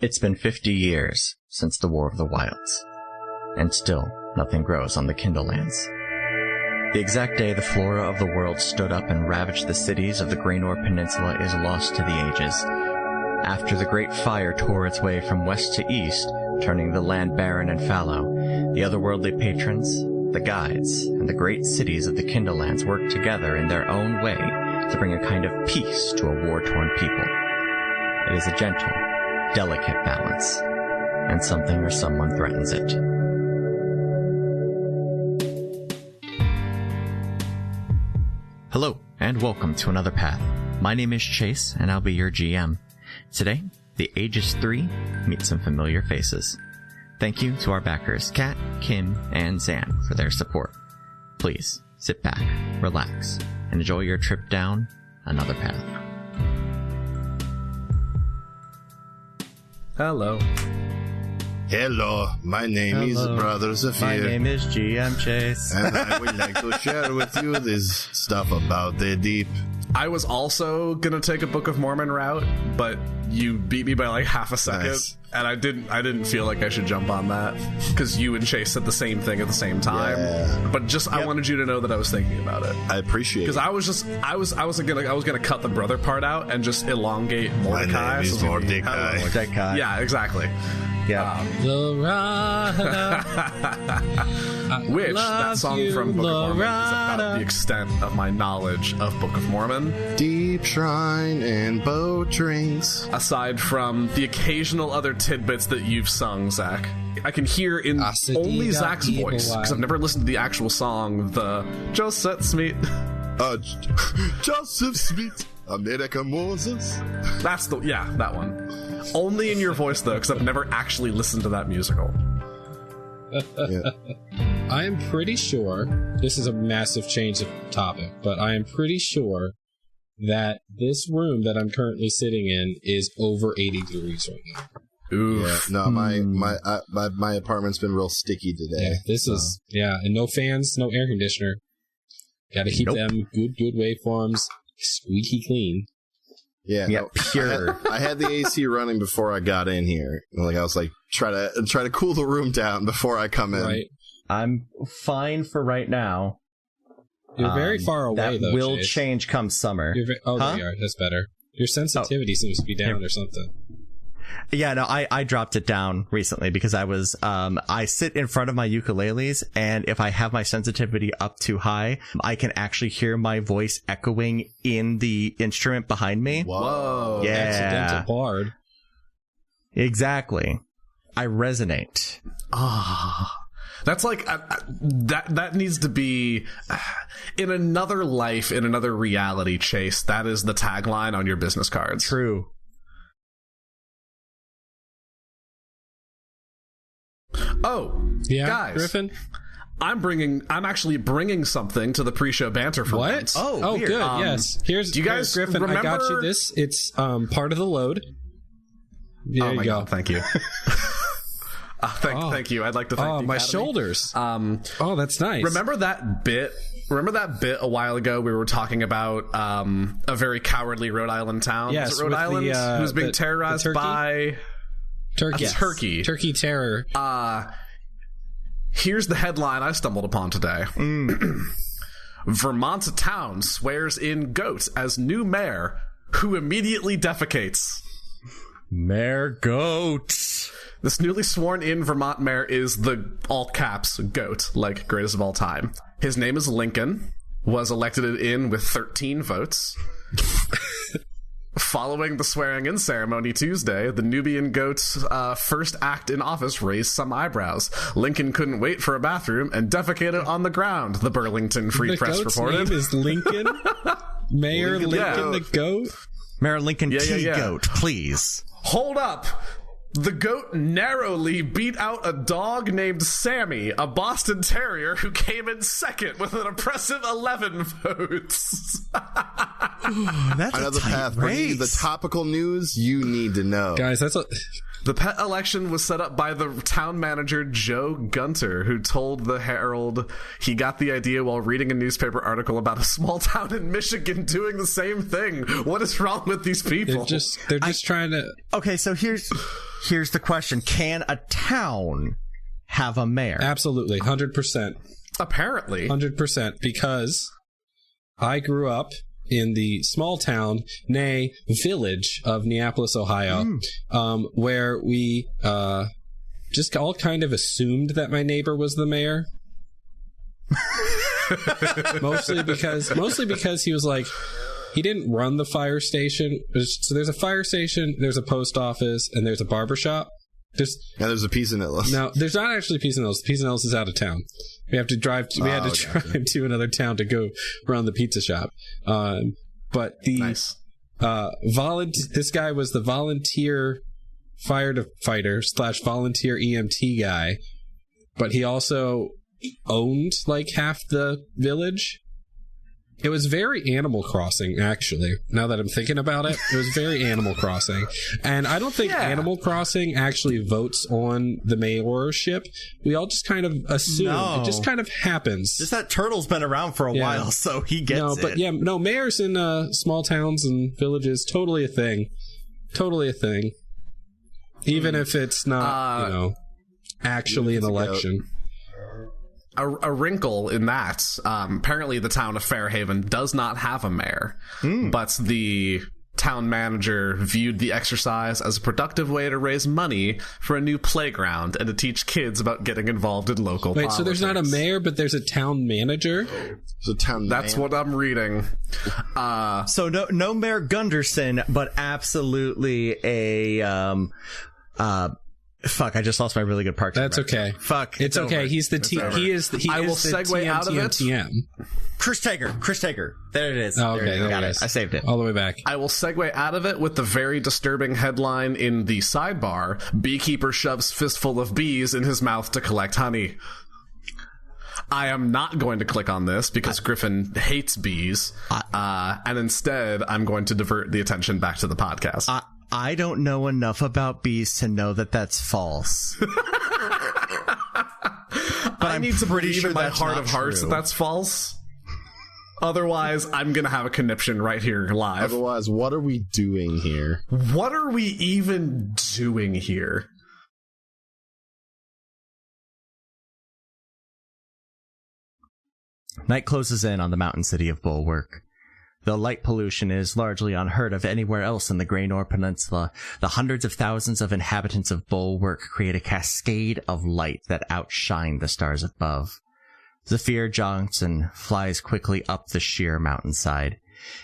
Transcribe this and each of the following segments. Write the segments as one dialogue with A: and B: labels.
A: It's been 50 years since the War of the Wilds, and still nothing grows on the Kindlelands. The exact day the flora of the world stood up and ravaged the cities of the Graynor Peninsula is lost to the ages. After the Great Fire tore its way from west to east, turning the land barren and fallow, the otherworldly patrons, the guides, and the great cities of the Kindlelands worked together in their own way to bring a kind of peace to a war-torn people. It is a gentle, delicate balance, and something or someone threatens it. Hello, and welcome to another path. My name is Chase, and I'll be your GM. Today, the Aegis 3 meets some familiar faces. Thank you to our backers, Kat, Kim, and Zan, for their support. Please, sit back, relax, and enjoy your trip down another path.
B: Hello.
C: Hello, my name is Brother Zafir.
A: My name is GM Chase.
C: And I would like to share with you this stuff about the deep.
B: I was also gonna take a Book of Mormon route, but you beat me by like half a second,
C: Nice.
B: and I didn't feel like I should jump on that because you and Chase said the same thing at the same time.
C: Yeah.
B: But just I wanted you to know that I was thinking about it
C: I appreciate it.
B: because I was gonna cut the brother part out and just elongate Mordecai.
C: My name is
B: so it'd be,
C: Mordecai.
B: hello.
A: Mordecai.
B: Yeah, exactly.
A: Yeah.
B: Which that song from Book of Mormon is about the extent of my knowledge of Book of Mormon.
C: Deep shrine and boat drinks.
B: Aside from the occasional other tidbits that you've sung, Zach. I can hear in only Zach's voice, because I've never listened to the actual song, the Joseph Smith.
C: Joseph Smith, America Moses.
B: That's that one. Only in your voice, though, because I've never actually listened to that musical.
C: Yeah.
D: I am pretty sure, this is a massive change of topic, but I am pretty sure that this room that I'm currently sitting in is over 80 degrees right now.
B: Oof.
C: No, my apartment's been real sticky today.
D: Yeah, this is, and no fans, no air conditioner. Gotta keep them good waveforms squeaky clean.
C: Yeah,
A: pure.
C: I had the AC running before I got in here. Like I was like, try to cool the room down before I come in.
D: Right.
A: I'm fine for right now.
D: You're very far away,
A: that
D: though,
A: will
D: Chase.
A: change come summer.
D: There you are. That's better. Your sensitivity seems to be down or something.
A: Yeah, no, I dropped it down recently because I was, I sit in front of my ukuleles, and if I have my sensitivity up too high, I can actually hear my voice echoing in the instrument behind me.
C: Whoa.
A: Yeah.
D: Accidental bard.
A: Exactly. I resonate.
B: That's like that needs to be in another life, in another reality, Chase. That is the tagline on your business cards.
A: True.
B: Oh,
D: Yeah,
B: guys,
D: Griffin?
B: I'm actually bringing something to the pre-show banter for
D: What?
B: once.
A: Oh, weird.
D: Good. Yes.
B: Do you guys
D: here's Griffin? I got you
B: remember-
D: this. It's part of the load. There
B: oh
D: you
B: my
D: go.
B: God, thank you. Thank you. I'd like to thank
D: Oh,
B: the
D: my
B: Academy.
D: shoulders. Oh, that's nice.
B: Remember that bit a while ago? We were talking about a very cowardly Rhode Island town.
D: Yes,
B: Was it Rhode
D: with
B: Island?
D: the,
B: who was being
D: the
B: terrorized
D: turkey?
B: by
D: Turkey?
B: a turkey.
D: Turkey terror.
B: Here's the headline I stumbled upon today. Vermont town swears in goat as new mayor who immediately defecates.
A: Mayor Goat.
B: This newly sworn in Vermont mayor is the all caps goat, like greatest of all time. His name is Lincoln, was elected in with 13 votes. Following the swearing-in ceremony Tuesday, the Nubian goat's first act in office raised some eyebrows. Lincoln couldn't wait for a bathroom and defecated on the ground, the Burlington Free
D: The
B: Press
D: goat's
B: reported.
D: name is Lincoln? Mayor Lincoln the goat?
A: Mayor Lincoln T.
B: yeah.
A: Goat, please.
B: Hold up! The goat narrowly beat out a dog named Sammy, a Boston Terrier who came in second with an impressive 11 votes.
A: That's
C: Another path. Bringing you the topical news you need to know.
D: Guys,
B: The pet election was set up by the town manager, Joe Gunter, who told the Herald he got the idea while reading a newspaper article about a small town in Michigan doing the same thing. What is wrong with these people?
D: They're just trying to...
A: Okay, so here's the question. Can a town have a mayor?
D: Absolutely, 100%.
B: Apparently.
D: 100%, because I grew up in the small town, nay, village of Neapolis, Ohio, where we just all kind of assumed that my neighbor was the mayor. mostly because he was like, he didn't run the fire station. So there's a fire station, there's a post office, and there's a barber shop.
C: There's a P's and Illis.
D: No, there's not actually P's and Illis. P's and Illis is out of town. We had to drive to another town to go run the pizza shop. But the
B: nice.
D: This guy was the volunteer firefighter / volunteer EMT guy, but he also owned like half the village. It was very Animal Crossing, actually. Now that I'm thinking about it, it was very Animal Crossing. And I don't think Animal Crossing actually votes on the mayorship. We all just kind of assume. No. It just kind of happens.
A: Just that turtle's been around for a while, so he gets it.
D: Mayors in small towns and villages, totally a thing. Totally a thing. Even if it's not, actually an election.
B: A wrinkle in that, apparently the town of Fairhaven does not have a mayor, but the town manager viewed the exercise as a productive way to raise money for a new playground and to teach kids about getting involved in local politics.
D: So there's not a mayor, but there's a town manager?
C: There's a town
B: That's what I'm reading.
A: So no Mayor Gunderson, but absolutely a... Fuck! I just lost my really good park.
D: That's okay.
A: Fuck!
D: It's okay. He's the T. He is.
B: I will segue out of it.
A: Chris Tager. There it is.
D: Oh, okay,
A: got it. I saved it
D: all the way back.
B: I will segue out of it with the very disturbing headline in the sidebar: Beekeeper shoves fistful of bees in his mouth to collect honey. I am not going to click on this because Griffin hates bees, and instead I'm going to divert the attention back to the podcast.
A: I don't know enough about bees to know that that's false. But
B: I need to believe in my heart of hearts that that's false. Otherwise, I'm going to have a conniption right here live.
C: Otherwise, what are we doing here?
B: What are we even doing here?
A: Night closes in on the mountain city of Bulwark. Though light pollution is largely unheard of anywhere else in the Greynor Peninsula, the hundreds of thousands of inhabitants of Bulwark create a cascade of light that outshine the stars above. Zephyr Johnson flies quickly up the sheer mountainside,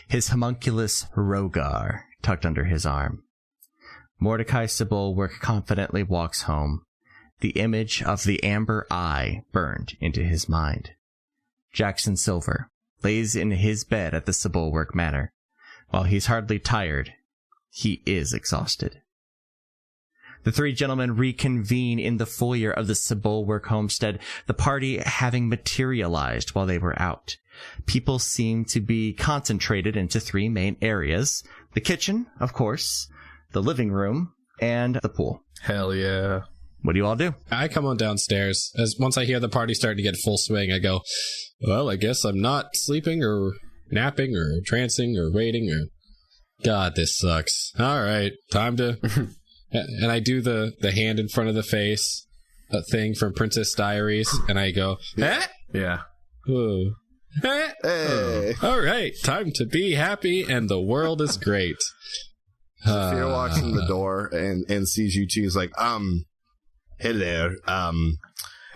A: his homunculus Rogar tucked under his arm. Mordecai Sebulwark confidently walks home, the image of the amber eye burned into his mind. Jackson Silver lays in his bed at the Sebulwark Manor. While he's hardly tired, he is exhausted. The three gentlemen reconvene in the foyer of the Sebulwark homestead, the party having materialized while they were out. People seem to be concentrated into three main areas: the kitchen, of course, the living room, and the pool.
B: Hell yeah.
A: What do you all do?
D: I come on downstairs. Once I hear the party starting to get full swing, I go, well, I guess I'm not sleeping or napping or trancing or waiting or... God, this sucks. All right, time to... And I do the hand in front of the face thing from Princess Diaries, and I go, eh?
B: Yeah.
D: Ooh. Eh?
C: Hey.
D: Oh. All right, time to be happy, and the world is great.
C: Zephyr walks in the door and sees you two. He's like, hello,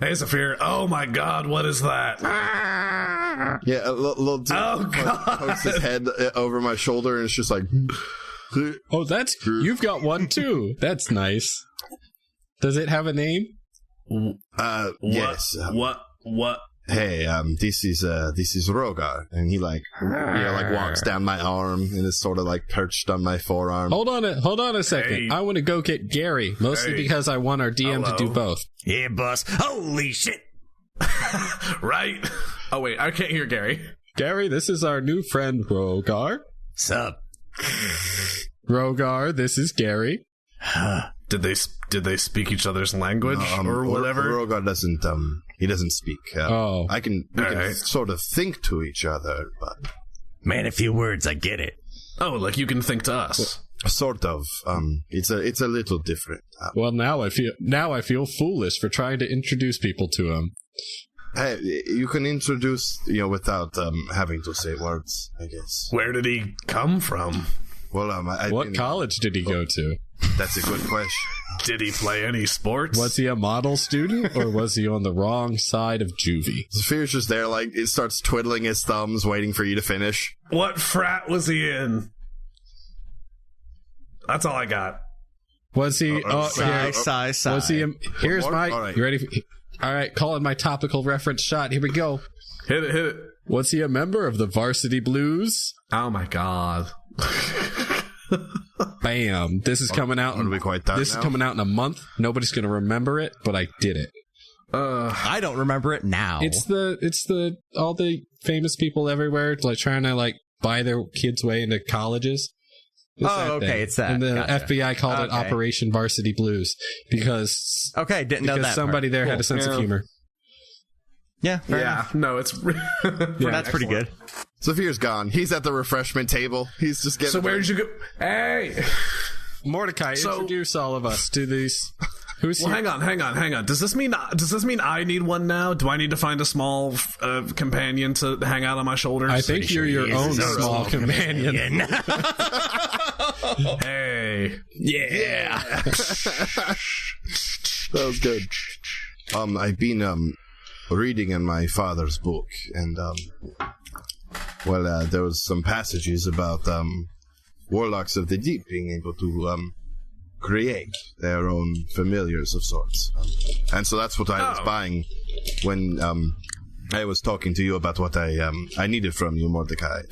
B: Hey, Zephyr. Oh, my God, what is that?
C: Yeah, a little dude pokes his head over my shoulder, and it's just like...
D: Oh, you've got one, too. That's nice. Does it have a name?
C: Yes.
B: What?
C: Hey, this is Rogar, and he walks down my arm and is sort of like perched on my forearm.
D: Hold on a second. Hey. I want to go get Gary, mostly because I want our DM to do both.
A: Yeah, boss. Holy shit!
B: Right? Oh wait, I can't hear Gary.
D: Gary, this is our new friend Rogar.
A: Sup?
D: Rogar, this is Gary.
B: Did they speak each other's language or whatever?
C: Rogar doesn't. He doesn't speak. We can sort of think to each other, but
A: man, a few words, I get it.
B: Oh, like you can think to us.
C: Sort of. It's a little different.
D: Well, now I feel foolish for trying to introduce people to him.
C: Hey, you can introduce, without having to say words, I guess.
B: Where did he come from?
C: Well,
D: what college did he go to?
C: That's a good question.
B: Did he play any sports?
D: Was he a model student, or was he on the wrong side of juvie?
C: Saphir's just there, like, it starts twiddling his thumbs, waiting for you to finish.
B: What frat was he in? That's all I got.
D: Was he...
A: Sigh.
D: Was he... Here's my...
C: All right.
D: You ready? All right, calling my topical reference shot. Here we go.
B: Hit it.
D: Was he a member of the Varsity Blues?
B: Oh my god.
D: Bam. This is coming out. This is coming out in a month. Nobody's going to remember it, but I did it.
A: I don't remember it now.
D: It's all the famous people everywhere, like trying to like buy their kids' way into colleges.
A: It's that.
D: And the
A: Gotcha.
D: FBI called it Operation Varsity Blues because
A: didn't know that
D: somebody
A: part.
D: there had a sense of humor.
A: Yeah,
B: no, it's
A: that's pretty good.
C: Saphir's gone. He's at the refreshment table. He's just getting.
B: So where did you go? Hey,
D: Mordecai, introduce all of us to these. Who's
B: well,
D: here?
B: hang on. Does this mean I need one now? Do I need to find a small companion to hang out on my shoulders?
D: I think you're your own small companion.
B: Hey,
A: yeah.
C: That was good. I've been reading in my father's book, and there was some passages about warlocks of the deep being able to create their own familiars of sorts, and so that's what I was buying when I was talking to you about what I needed from you, Mordecai.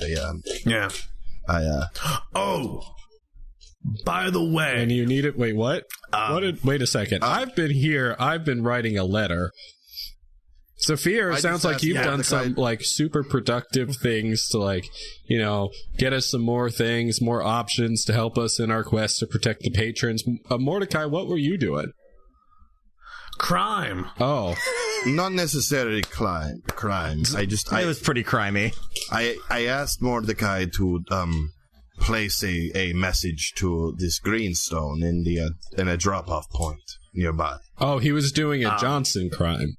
B: By the way,
D: and you need it. Wait, what? Wait a second. I've been here. I've been writing a letter. Sophia, it sounds like you've done some like super productive things to like, get us some more things, more options to help us in our quest to protect the patrons. Mordecai, what were you doing?
B: Crime.
D: Oh,
C: not necessarily crimes. It
A: was pretty crimey.
C: I asked Mordecai to place a message to this greenstone in a drop-off point nearby.
D: Oh, he was doing a Johnson crime.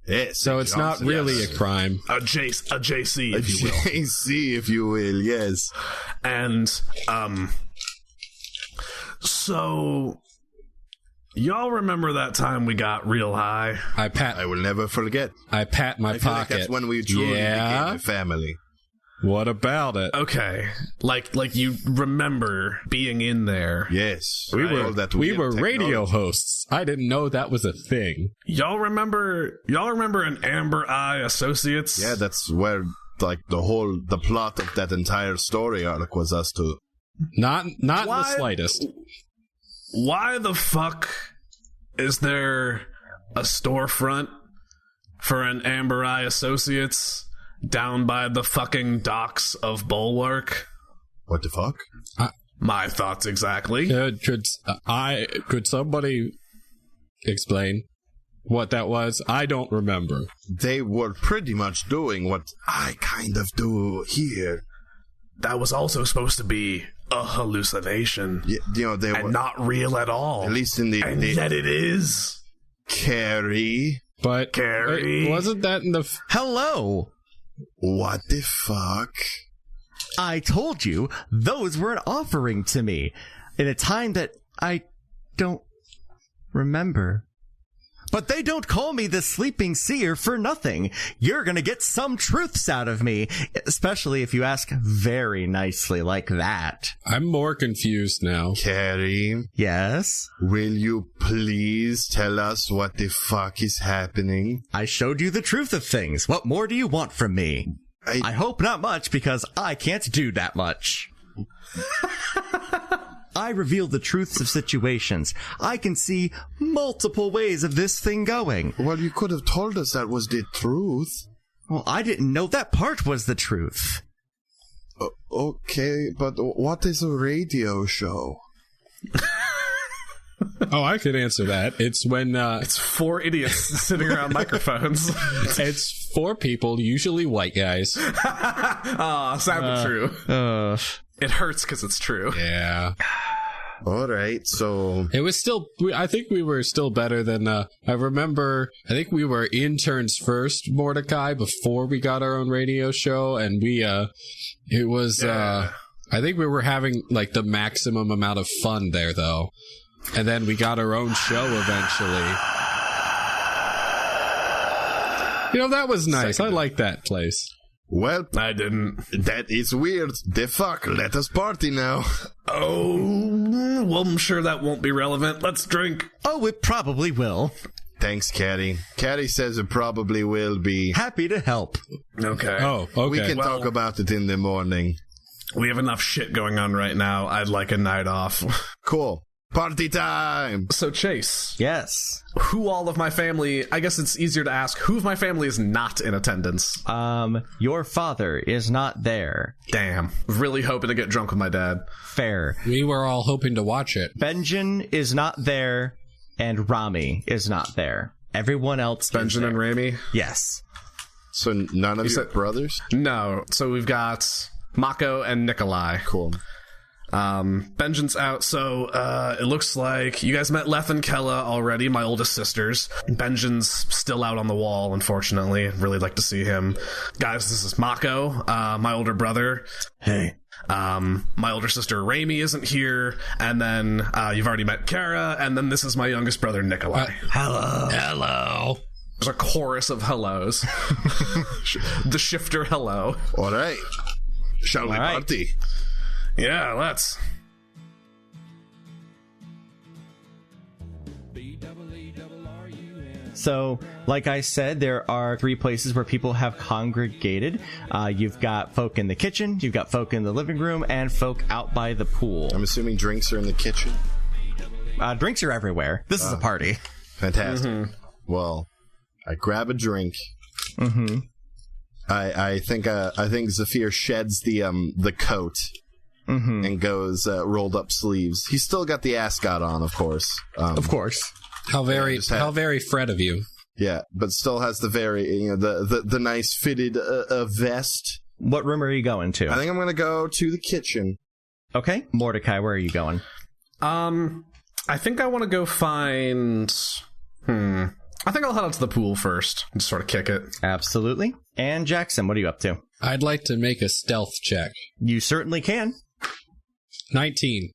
C: Yes,
D: so it's not really a crime.
B: A JC, if you will.
C: JC, if you will, yes.
B: And, so, y'all remember that time we got real high?
C: I will never forget.
D: I pat my pocket.
C: Like that's when we truly became a family.
D: What about it?
B: Okay, like you remember being in there?
C: Yes,
D: we were radio hosts. I didn't know that was a thing.
B: Y'all remember an Amber Eye Associates?
C: Yeah, that's where like the plot of that entire story arc was us to.
D: Not the slightest.
B: Why the fuck is there a storefront for an Amber Eye Associates down by the fucking docks of Bulwark?
C: What the fuck?
B: My thoughts exactly.
D: Could somebody explain what that was? I don't remember.
C: They were pretty much doing what I kind of do here.
B: That was also supposed to be a hallucination.
C: They were
B: not real at all.
C: At least in
B: yet it is.
C: Carrie.
D: But
B: Carrie.
D: Wasn't that in the...
A: Hello.
C: What the fuck?
A: I told you those were an offering to me in a time that I don't remember. But they don't call me the Sleeping Seer for nothing. You're gonna get some truths out of me, especially if you ask very nicely like that.
D: I'm more confused now.
C: Carrie?
A: Yes?
C: Will you please tell us what the fuck is happening?
A: I showed you the truth of things. What more do you want from me? I hope not much, because I can't do that much. I reveal the truths of situations. I can see multiple ways of this thing going.
C: Well, you could have told us that was the truth.
A: Well, I didn't know that part was the truth.
C: Okay, but what is a radio show?
D: Oh, I could answer that. It's when
B: It's 4 idiots sitting around microphones.
D: it's 4 people, usually white guys.
B: Sounded true. It hurts because it's true.
D: Yeah.
C: All right, so
D: It was still, I think we were still better than, I think we were interns first, Mordecai, before we got our own radio show, and it was, I think we were having, like, the maximum amount of fun there, though. And then we got our own show eventually. That was nice. I like that place.
C: well,
B: I didn't.
C: that is weird. The fuck, let us party now.
B: Oh, well, I'm sure that won't be relevant. Let's drink.
A: Oh, it probably will.
C: Thanks, Caddy. Caddy says it probably will be.
A: Happy to help.
B: Okay.
D: Oh, okay.
C: We can talk about it in the morning.
B: We have enough shit going on right now. I'd like a night off.
C: Cool. Party time!
B: So, Chase,
A: Yes.
B: who all of my family, I guess it's easier to ask, who of my family is not in attendance?
A: Your father is not there.
B: Damn. Really hoping to get drunk with my dad.
A: Fair.
D: We were all hoping to watch it.
A: Benjen is not there, and Rami is not there. Everyone else
B: Benjamin
A: is there.
B: and Rami?
A: Yes.
C: So none of your
B: said-
C: brothers?
B: No. So we've got Mako and Nikolai.
C: Cool.
B: Benjen's out, so it looks like you guys met Leth and Kella already, my oldest sisters. Benjen's still out on the wall, unfortunately. I'd really like to see him. Guys, this is Mako, my older brother.
A: Hey.
B: My older sister Rami isn't here, and then you've already met Kara, and then this is my youngest brother Nikolai.
A: Hello.
B: There's a chorus of hellos. The shifter hello.
C: All right. Shall we
A: right.
C: party?
B: Yeah, let's.
A: So, like I said, there are 3 places where people have congregated. You've got folk in the kitchen, you've got folk in the living room, and folk out by the pool.
C: I'm assuming drinks are in the kitchen.
A: Drinks are everywhere. This is a party.
C: Fantastic.
B: Mm-hmm.
C: Well, I grab a drink.
A: Mm-hmm.
C: I think Zafir sheds the coat and goes rolled up sleeves. He's still got the ascot on, of course.
A: Of course.
D: How very Fred of you.
C: Yeah, but still has the very the nice fitted vest.
A: What room are you going to?
C: I think I'm gonna go to the kitchen.
A: Okay. Mordecai, where are you going?
B: I think I want to go find. I think I'll head out to the pool first and just sort of kick it.
A: Absolutely. And Jackson, what are you up to?
D: I'd like to make a stealth check.
A: You certainly can.
D: 19.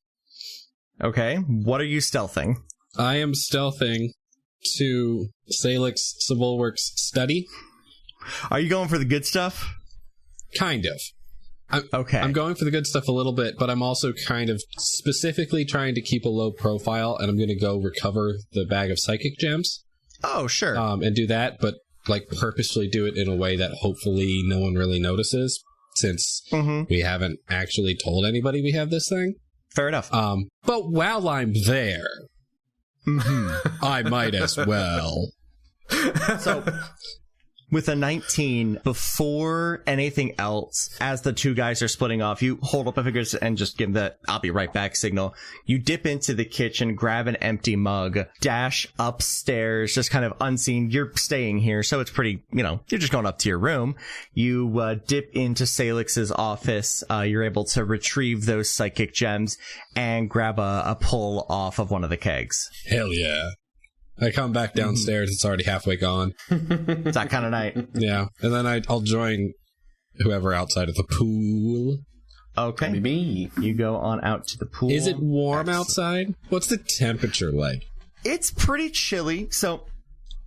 A: Okay. What are you stealthing?
D: I am stealthing to Salix Civilworks' study.
A: Are you going for the good stuff?
D: Kind of.
A: Okay.
D: I'm going for the good stuff a little bit, but I'm also kind of specifically trying to keep a low profile, and I'm going to go recover the bag of psychic gems.
A: Oh, sure.
D: And do that, but like purposefully do it in a way that hopefully no one really notices, since we haven't actually told anybody we have this thing.
A: Fair enough.
D: But while I'm there, I might as well.
A: So, with a 19, before anything else, as the 2 guys are splitting off, you hold up a fingers and just give the "I'll be right back" signal. You dip into the kitchen, grab an empty mug, dash upstairs, just kind of unseen. You're staying here, so it's pretty, you're just going up to your room. You dip into Salix's office. You're able to retrieve those psychic gems and grab a pull off of one of the kegs.
D: Hell yeah. I come back downstairs, it's already halfway gone.
A: It's that kind of night.
D: Yeah, and then I'll join whoever outside of the pool.
A: Okay.
B: Me.
A: You go on out to the pool.
D: Is it warm outside? What's the temperature like?
A: It's pretty chilly, so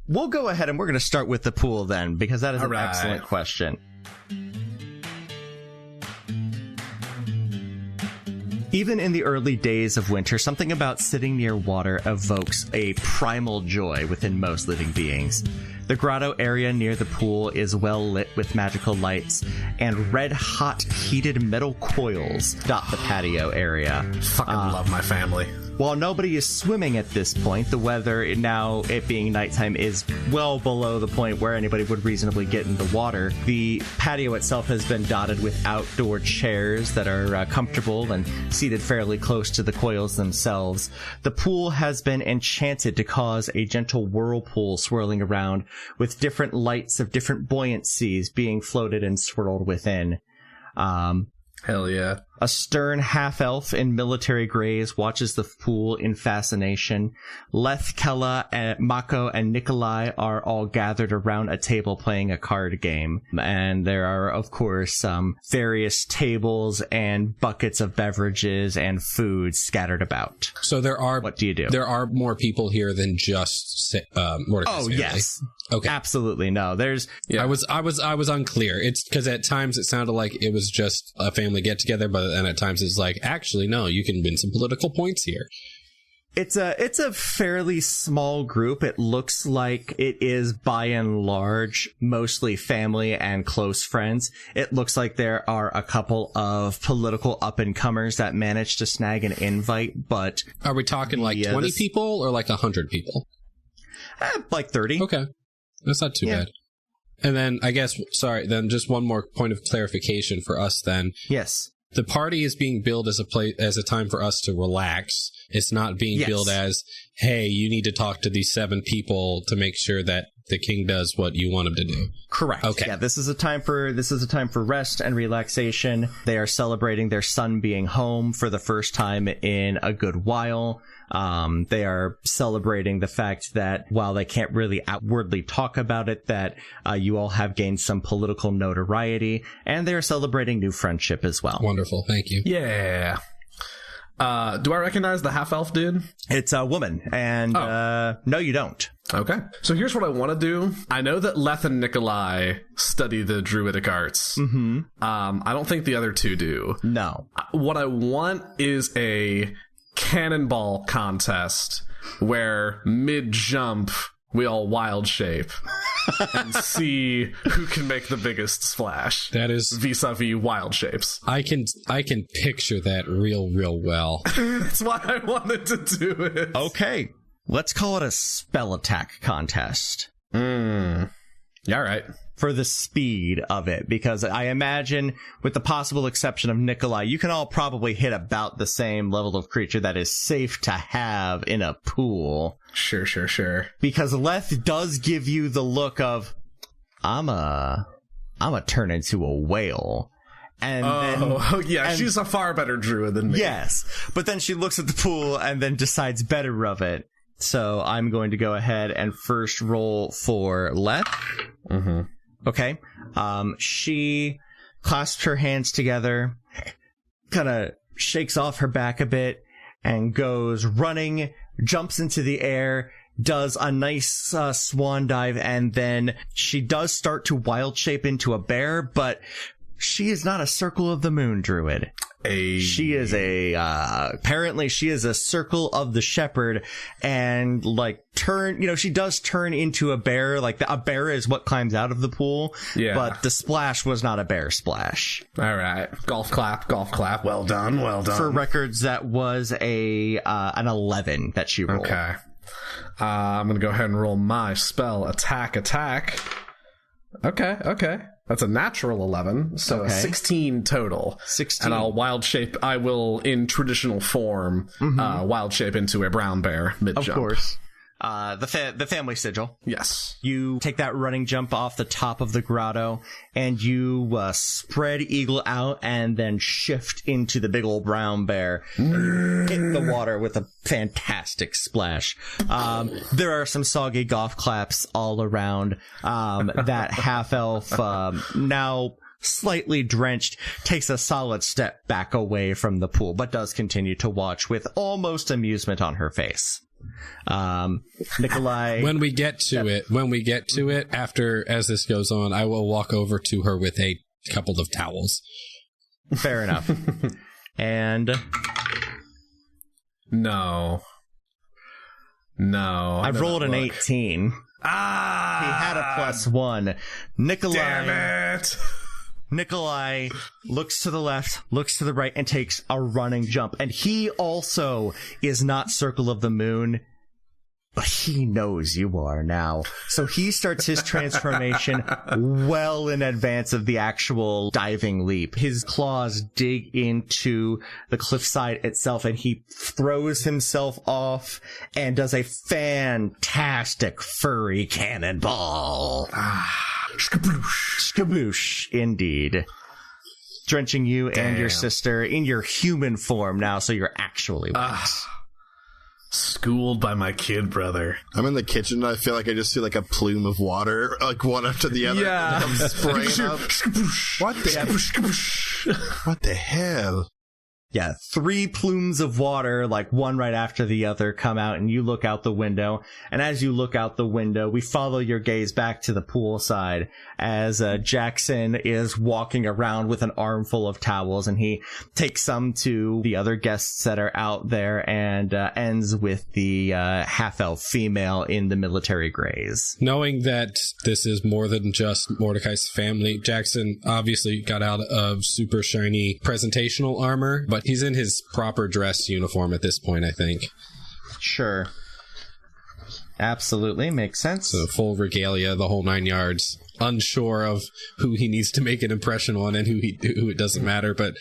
A: we'll go ahead and we're going to start with the pool then, because that is an excellent question. Even in the early days of winter, something about sitting near water evokes a primal joy within most living beings. The grotto area near the pool is well lit with magical lights, and red-hot heated metal coils dot the patio area.
B: Fucking love my family.
A: While nobody is swimming at this point, the weather, now it being nighttime, is well below the point where anybody would reasonably get in the water. The patio itself has been dotted with outdoor chairs that are comfortable and seated fairly close to the coils themselves. The pool has been enchanted to cause a gentle whirlpool swirling around, with different lights of different buoyancies being floated and swirled within.
B: Hell yeah.
A: A stern half-elf in military grays watches the pool in fascination. Leth, Kella, Mako, and Nikolai are all gathered around a table playing a card game. And there are, of course, various tables and buckets of beverages and food scattered about.
D: So there are...
A: What do you do?
D: There are more people here than just Mordecai's family.
A: Yes.
D: Okay.
A: Absolutely no. There's...
D: Yeah. I was unclear. It's because at times it sounded like it was just a family get-together, but and at times it's like, actually, no, you can win some political points here.
A: It's a fairly small group. It looks like it is, by and large, mostly family and close friends. It looks like there are a couple of political up-and-comers that managed to snag an invite, but...
D: Are we talking like 20 people or like 100 people?
A: Like 30.
D: Okay. That's not too bad. And then, I guess, then just one more point of clarification for us then.
A: Yes.
D: The party is being billed as a time for us to relax. It's not being billed as, hey, you need to talk to these 7 people to make sure that the king does what you want him to do.
A: Correct.
D: Okay.
A: Yeah, this is a time for rest and relaxation. They are celebrating their son being home for the first time in a good while. They are celebrating the fact that while they can't really outwardly talk about it, that you all have gained some political notoriety, and they are celebrating new friendship as well.
D: Wonderful. Thank you.
B: Yeah. Do I recognize the half-elf dude?
A: It's a woman, and no, you don't.
B: Okay. So here's what I want to do. I know that Leth and Nikolai study the druidic arts.
A: Mm-hmm.
B: I don't think the other two do.
A: No.
B: What I want is a cannonball contest where mid-jump we all wild shape and see who can make the biggest splash.
D: That is
B: vis-a-vis wild shapes.
D: I can picture that real well.
B: That's why I wanted to do it.
A: Okay. Let's call it a spell attack contest.
B: Yeah, all right.
A: For the speed of it, because I imagine, with the possible exception of Nikolai, you can all probably hit about the same level of creature that is safe to have in a pool.
B: Sure.
A: Because Leth does give you the look of, I'm a turn into a whale. And
B: she's a far better druid than me.
A: Yes, but then she looks at the pool and then decides better of it. So I'm going to go ahead and first roll for Leth.
B: Mm-hmm.
A: Okay. She clasps her hands together, kind of shakes off her back a bit, and goes running, jumps into the air, does a nice swan dive, and then she does start to wild shape into a bear, but she is not a Circle of the Moon druid. She is apparently she is a Circle of the Shepherd, and she does turn into a bear. Like, a bear is what climbs out of the pool.
B: Yeah.
A: But the splash was not a bear splash.
B: All right. Golf clap. Well done.
A: For records, that was an 11 that she rolled.
B: Okay. I'm going to go ahead and roll my spell attack. Okay. That's a natural 11, so a 16 total. 16. And I'll wild shape. I will, in traditional form, wild shape into a brown bear mid-jump.
A: Of course. The family sigil.
B: Yes.
A: You take that running jump off the top of the grotto, and you spread eagle out and then shift into the big old brown bear. Hit the water with a fantastic splash. There are some soggy golf claps all around. That half-elf, now slightly drenched, takes a solid step back away from the pool, but does continue to watch with almost amusement on her face. Nikolai,
D: when we get to it as this goes on, I will walk over to her with a couple of towels.
A: Fair enough. And
B: no,
A: I've rolled an 18. He had a +1. Nikolai,
B: damn it.
A: Nikolai looks to the left, looks to the right, and takes a running jump. And he also is not Circle of the Moon, but he knows you are now. So he starts his transformation well in advance of the actual diving leap. His claws dig into the cliffside itself, and he throws himself off and does a fantastic furry cannonball. Skaboosh, indeed. Drenching you and your sister in your human form now, so you're actually wet.
B: Schooled by my kid brother.
C: I'm in the kitchen and I feel like I just see like a plume of water, like one after the other.
B: Yeah.
C: I'm spraying up. What the hell?
A: Yeah, 3 plumes of water, like one right after the other, come out, and you look out the window. And as you look out the window, we follow your gaze back to the pool side as Jackson is walking around with an armful of towels, and he takes some to the other guests that are out there and ends with the half-elf female in the military grays.
D: Knowing that this is more than just Mordecai's family, Jackson obviously got out of super shiny presentational armor, but he's in his proper dress uniform at this point, I think.
A: Sure. Absolutely. Makes sense.
D: So full regalia, the whole 9 yards. Unsure of who he needs to make an impression on and who it doesn't matter, but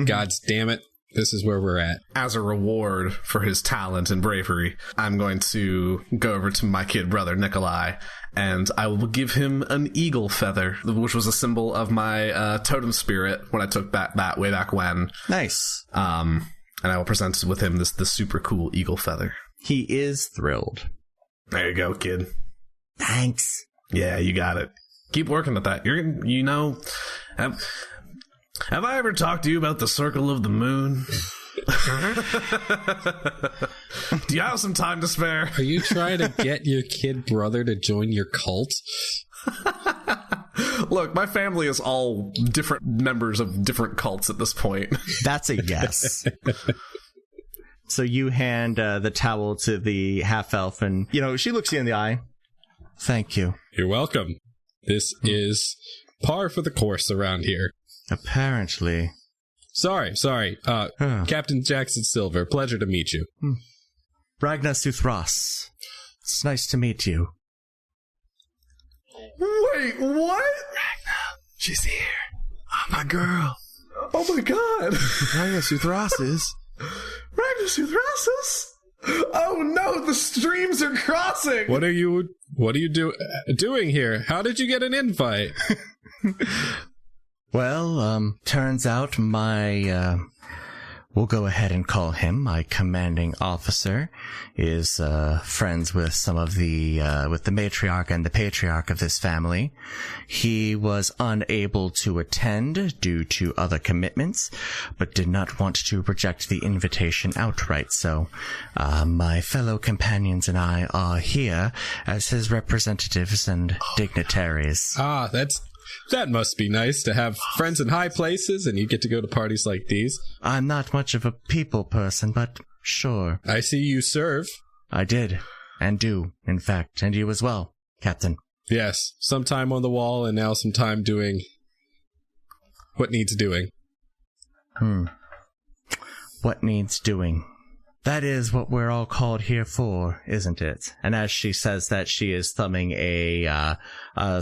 D: God's damn it, this is where we're at.
B: As a reward for his talent and bravery, I'm going to go over to my kid brother, Nikolai, and I will give him an eagle feather, which was a symbol of my totem spirit when I took that way back when.
A: Nice.
B: And I will present with him this super cool eagle feather.
A: He is thrilled.
B: There you go, kid.
A: Thanks.
B: Yeah, you got it. Keep working at that. Have I ever talked to you about the Circle of the Moon? Do you have some time to spare?
D: Are you trying to get your kid brother to join your cult?
B: Look, my family is all different members of different cults at this point.
A: That's a yes. So you hand the towel to the half-elf, and, she looks you in the eye. Thank you.
D: You're welcome. This is par for the course around here.
A: Apparently.
D: Sorry. Captain Jackson Silver, pleasure to meet you.
A: Ragnar Suthras. It's nice to meet you.
B: Wait, what?
C: Ragnar, she's here. Oh, my girl.
B: Oh my god.
C: Ragnar Suthrasis.
B: Ragnar Suthrasis? Oh no, the streams are crossing.
D: What are you doing here? How did you get an invite?
A: Well, turns out we'll go ahead and call him my commanding officer, is friends with some of with the matriarch and the patriarch of this family. He was unable to attend due to other commitments, but did not want to reject the invitation outright, so my fellow companions and I are here as his representatives and dignitaries.
D: Ah, that must be nice to have friends in high places and you get to go to parties like these.
A: I'm not much of a people person, but sure.
D: I see you serve.
A: I did, and do, in fact, and you as well, Captain.
D: Yes, some time on the wall and now some time doing what needs doing.
A: What needs doing? That is what we're all called here for, isn't it? And as she says that, she is thumbing a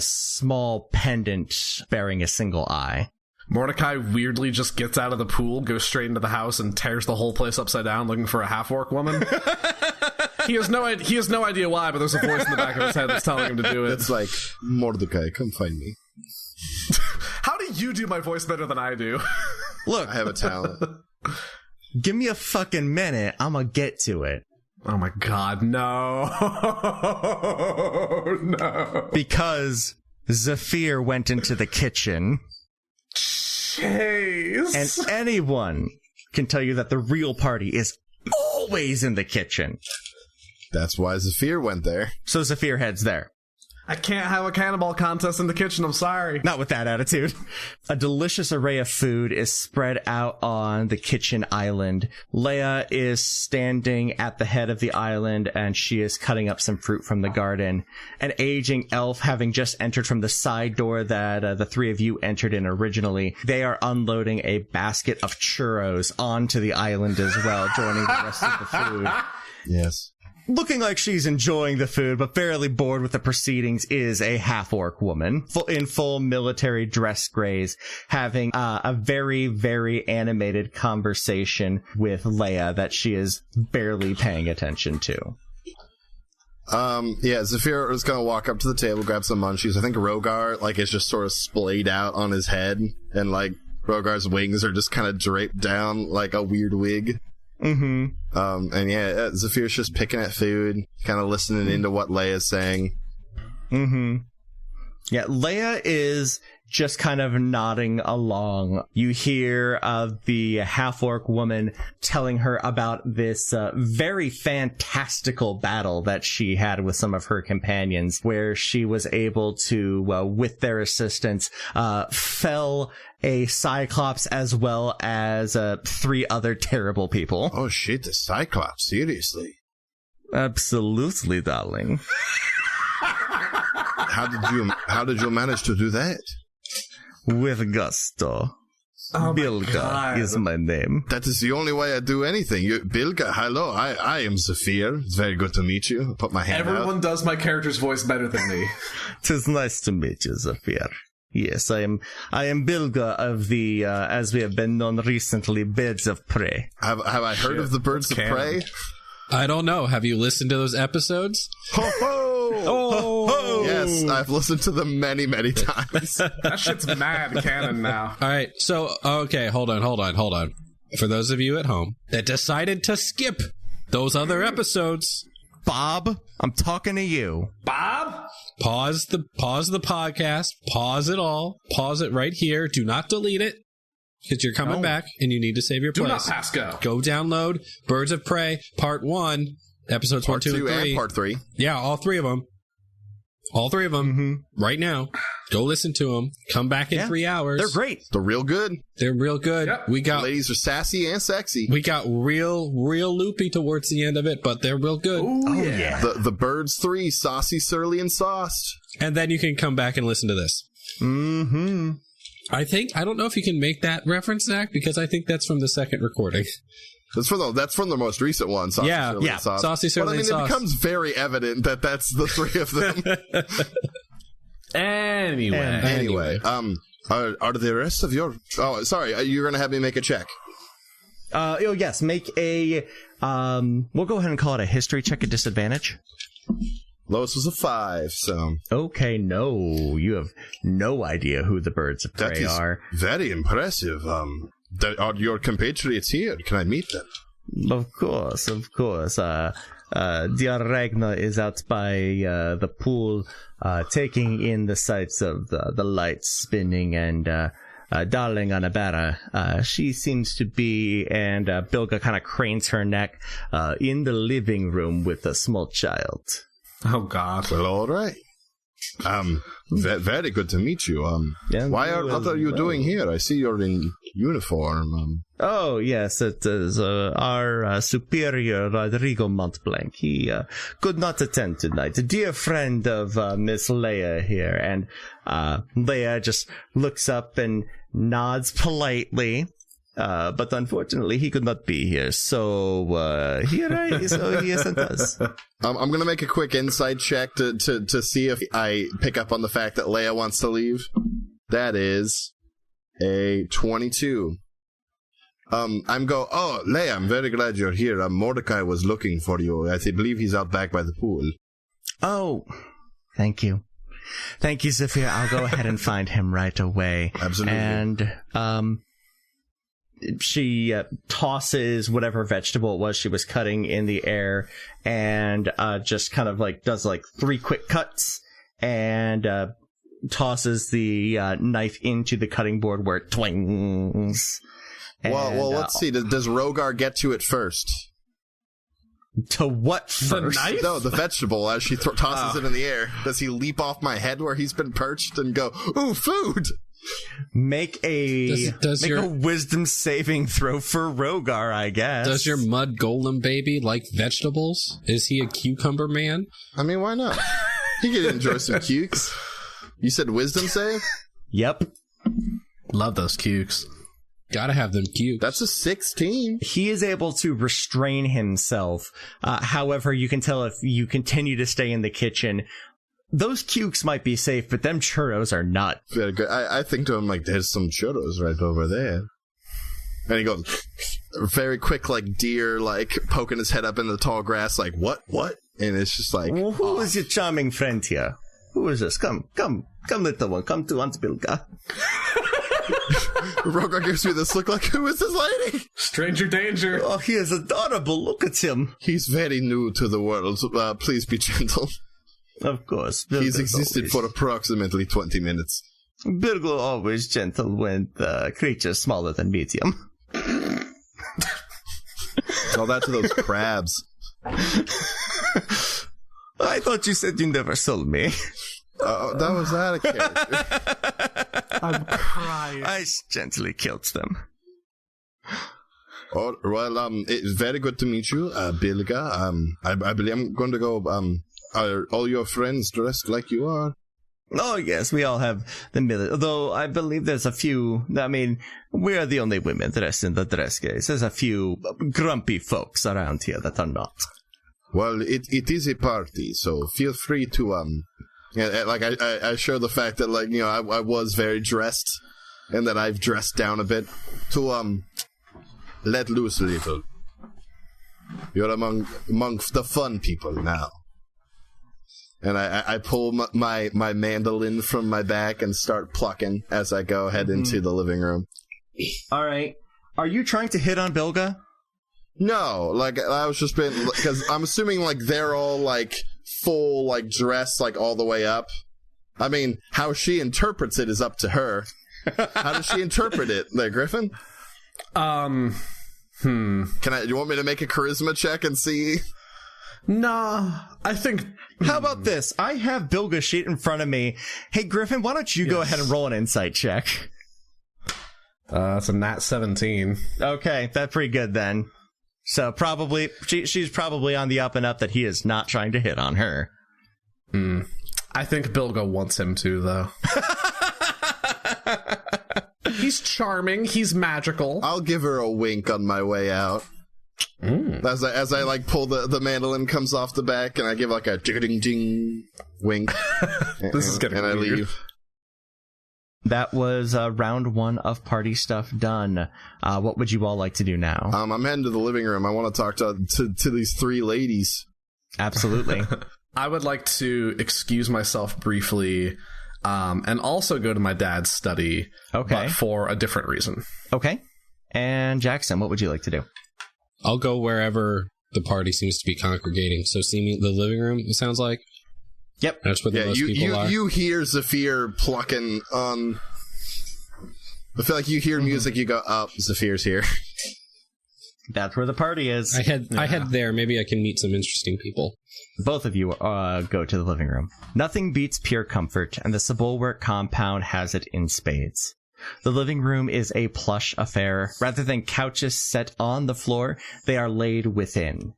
A: small pendant bearing a single eye.
B: Mordecai weirdly just gets out of the pool, goes straight into the house, and tears the whole place upside down looking for a half-orc woman. He has no idea why, but there's a voice in the back of his head that's telling him to do it.
C: It's like, Mordecai, come find me.
B: How do you do my voice better than I do?
A: Look,
C: I have a talent.
A: Give me a fucking minute. I'm gonna get to it.
B: Oh my god, no. No.
A: Because Zephyr went into the kitchen.
B: Jeez.
A: And anyone can tell you that the real party is always in the kitchen.
C: That's why Zephyr went there.
A: So Zephyr heads there.
B: I can't have a cannonball contest in the kitchen, I'm sorry.
A: Not with that attitude. A delicious array of food is spread out on the kitchen island. Leia is standing at the head of the island, and she is cutting up some fruit from the garden. An aging elf, having just entered from the side door that the three of you entered in originally, they are unloading a basket of churros onto the island as well, joining the rest of the food.
C: Yes.
A: Looking like she's enjoying the food, but fairly bored with the proceedings, is a half-orc woman in full military dress grays, having a very, very animated conversation with Leia that she is barely paying attention to.
C: Zephyr is gonna walk up to the table, grab some munchies. I think Rogar, is just sort of splayed out on his head, and, Rogar's wings are just kind of draped down like a weird wig.
A: Mm-hmm.
C: Zephyr's just picking at food, kind of listening into what Leia's saying.
A: Mm-hmm. Yeah, Leia is just kind of nodding along. You hear the half-orc woman telling her about this very fantastical battle that she had with some of her companions, where she was able to, with their assistance, fell a Cyclops as well as 3 other terrible people.
C: Oh shit, the Cyclops, seriously?
A: Absolutely, darling.
C: How did you manage to do that?
A: With gusto.
B: Oh
A: Bilga is my name.
C: That is the only way I do anything. Bilga, hello, I am Zephyr. It's very good to meet you. I'll put my hand out.
B: Everyone does my character's voice better than me.
A: 'Tis nice to meet you, Zephyr. Yes, I am Bilga of the, as we have been known recently, Birds of Prey.
C: Have I heard of the Birds of Prey?
D: I don't know. Have you listened to those episodes?
C: Ho ho!
D: Oh!
C: Yes, I've listened to them many, many times.
B: That shit's mad canon now.
D: All right, so, okay, hold on. For those of you at home that decided to skip those other episodes,
A: Bob, I'm talking to you.
B: Bob?
D: Pause the podcast, pause it all, pause it right here, do not delete it, because you're coming back and you need to save your place.
B: Do not pass go.
D: Go download Birds of Prey, Part 1, Episodes 1, 2, and 3.
C: And Part 3.
D: Yeah, all 3 of them. All 3 of them, right now. Go listen to them. Come back in 3 hours.
A: They're great.
C: They're real good.
D: They're real good.
B: Yep.
C: The ladies are sassy and sexy.
D: We got real loopy towards the end of it, but they're real good.
B: Ooh, yeah.
C: The Birds 3, saucy, surly, and sauced.
D: And then you can come back and listen to this.
A: Mm-hmm.
D: I don't know if you can make that reference, Zach, because I think that's from the second recording.
C: That's from the most recent one. Saucy, surly, and sauced.
D: Saucy, surly, and sauced.
C: It becomes very evident that that's the 3 of them.
B: Anyway.
C: Are the rest of your... Oh, sorry, you're going to have me make a check.
A: Yes, make a... we'll go ahead and call it a history check at disadvantage.
C: Lowest was a 5, so...
A: Okay, no. You have no idea who the Birds of Prey are.
C: Very impressive. Are your compatriots here? Can I meet them?
A: Of course. Dear Ragnar is out by the pool, taking in the sights of the lights spinning, and Darling Anabara, she seems to be, and Bilga kind of cranes her neck, in the living room with a small child.
B: Oh, God.
C: Well, all right. Very good to meet you. What are you doing here? I see you're in uniform.
A: Oh, yes, it is our superior, Rodrigo Montblanc. He could not attend tonight. A dear friend of Miss Leia here. And Leia just looks up and nods politely. But unfortunately, he could not be here. So he sent us.
C: I'm going to make a quick insight check to see if I pick up on the fact that Leia wants to leave. That is a 22. Leia, I'm very glad you're here. Mordecai was looking for you. I believe he's out back by the pool.
A: Oh, thank you. Thank you, Zephyr. I'll go ahead and find him right away.
C: Absolutely.
A: And, she tosses whatever vegetable it was she was cutting in the air, and just kind of does 3 quick cuts, and tosses the knife into the cutting board where it twings.
C: Well, let's see. Does Rogar get to it first?
A: To what first?
B: The knife?
C: No, the vegetable, as she tosses it in the air. Does he leap off my head where he's been perched and go, ooh, food?
A: Make a wisdom saving throw for Rogar, I guess.
D: Does your mud golem baby like vegetables? Is he a cucumber man?
C: I mean, why not? He could enjoy some cukes. You said wisdom save?
A: Yep.
B: Love those cukes.
D: Gotta have them cukes.
C: That's a 16.
A: He is able to restrain himself. However, you can tell if you continue to stay in the kitchen, those cukes might be safe, but them churros are not.
C: Very good. I think to him, like, there's some churros right over there. And he goes, very quick, like, deer, like, poking his head up in the tall grass, like, what? And it's just like...
A: Well, who is your charming friend here? Who is this? Come, little one. Come to Aunt Bilga.
C: Rogar gives me this look like, who is this lady?
B: Stranger danger.
A: Oh, he is adorable. Look at him.
C: He's very new to the world. Please be gentle.
A: Of course.
C: He's existed for approximately 20 minutes.
A: Bilgo always gentle when the creature's smaller than medium.
C: Tell that to those crabs.
A: I thought you said you never sold me.
C: That was out of character.
B: I'm crying.
A: I gently killed them.
C: Oh, well, it's very good to meet you, Bilga. I believe I'm going to go, are all your friends dressed like you are?
A: Oh, yes, we all have the millet. Though I believe there's a few, I mean, we are the only women dressed in the dress case. There's a few grumpy folks around here that are not.
C: Well, it is a party, so feel free to, like, I show the fact that, like, you know, I was very dressed, and that I've dressed down a bit, to, let loose a little. You're among the fun people now. And I pull my mandolin from my back and start plucking as I head into the living room.
A: All right. Are you trying to hit on Bilga?
C: No, like, I was just because I'm assuming, like, they're all, like, full, like, dress, like, all the way up. I mean, how she interprets it is up to her. How does she interpret it, there, Griffin? Do you want me to make a charisma check and see?
B: Nah, I think...
A: How about this? I have Bilga's sheet in front of me. Hey, Griffin, why don't you go ahead and roll an insight check?
B: It's a nat 17.
A: Okay, that's pretty good then. So probably, she's probably on the up and up that he is not trying to hit on her.
B: I think Bilga wants him to, though. He's charming, he's magical.
C: I'll give her a wink on my way out. As I like pull the mandolin comes off the back and I give like a ding ding wink.
B: This is getting
C: and
B: weird.
C: I leave.
A: That was round 1 of party stuff done. What would you all like to do now?
C: I'm heading to the living room. I want to talk to these 3 ladies.
A: Absolutely.
B: I would like to excuse myself briefly, and also go to my dad's study.
A: Okay.
B: But for a different reason.
A: Okay. And Jackson, what would you like to do?
D: I'll go wherever the party seems to be congregating. So the living room, it sounds like?
A: Yep.
D: That's where the most people are.
C: You hear Zephyr plucking on... I feel like you hear music, you go, oh, Zephyr's here.
A: That's where the party is.
D: I head there. Maybe I can meet some interesting people.
A: Both of you go to the living room. Nothing beats pure comfort, and the Sebulwark compound has it in spades. The living room is a plush affair. Rather than couches set on the floor, they are laid within.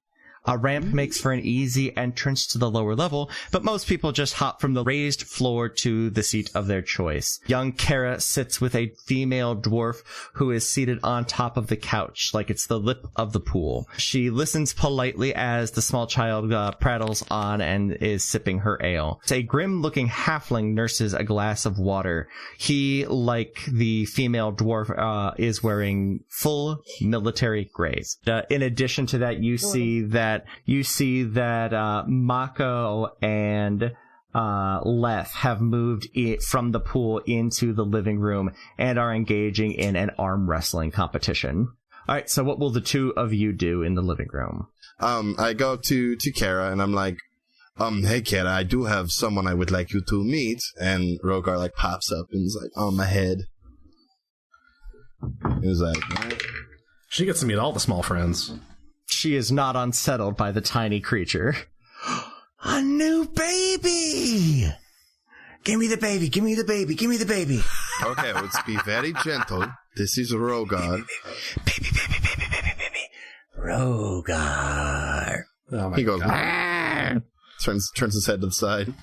A: A ramp makes for an easy entrance to the lower level, but most people just hop from the raised floor to the seat of their choice. Young Kara sits with a female dwarf who is seated on top of the couch like it's the lip of the pool. She listens politely as the small child prattles on and is sipping her ale. A grim-looking halfling nurses a glass of water. He, like the female dwarf, is wearing full military grays. In addition to that, you see that Mako and Leth have moved from the pool into the living room and are engaging in an arm wrestling competition. All right, so what will the 2 of you do in the living room?
C: I go to Kara and I'm like, hey Kara, I do have someone I would like you to meet. And Rogar like pops up and is like on my head. He's like,
B: She gets to meet all the small friends.
A: she is not unsettled by the tiny creature. A new baby! Give me the baby, give me the baby, give me the baby.
C: Okay, let's be very gentle. This is Rogar.
A: Baby. Rogar.
B: Oh my
C: He goes,
B: God.
C: turns his head to the side.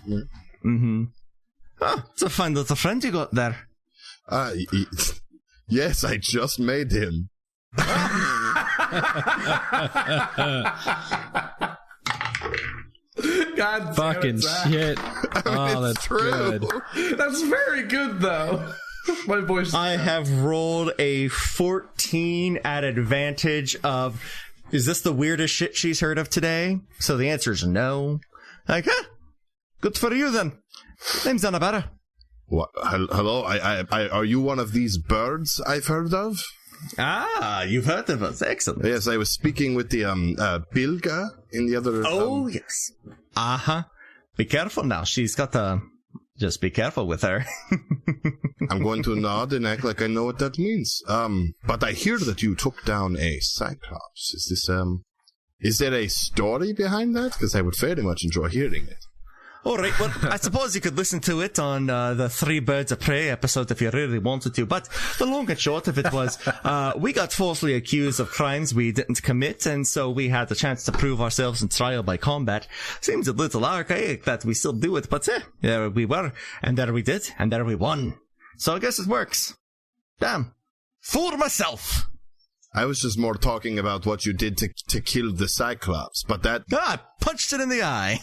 A: Mm-hmm. Oh, it's a fun little friend you got there.
C: Yes, I just made him.
B: God
D: Fucking shit. Oh, that's
C: true.
D: good.
B: That's very good, though. My voice.
A: I have rolled a 14 at advantage of, is this the weirdest shit she's heard of today? So the answer is no. Like, good for you then. Name's Annabella.
C: What? Hello? Are you one of these birds I've heard of?
A: Ah, you've heard of us. Excellent.
C: Yes, I was speaking with the Bilga in the other.
A: Oh, yes. Uh-huh. Be careful now. She's got the... Just be careful with her.
C: I'm going to nod and act like I know what that means. But I hear that you took down a Cyclops. Is there a story behind that? Because I would very much enjoy hearing it.
A: All right, well, I suppose you could listen to it on the Three Birds of Prey episode if you really wanted to, but the long and short of it was, we got falsely accused of crimes we didn't commit, and so we had the chance to prove ourselves in trial by combat. Seems a little archaic that we still do it, but there we were, and there we did, and there we won. So I guess it works. Damn. For myself!
C: I was just more talking about what you did to kill the Cyclops, but that...
A: I punched it in the eye.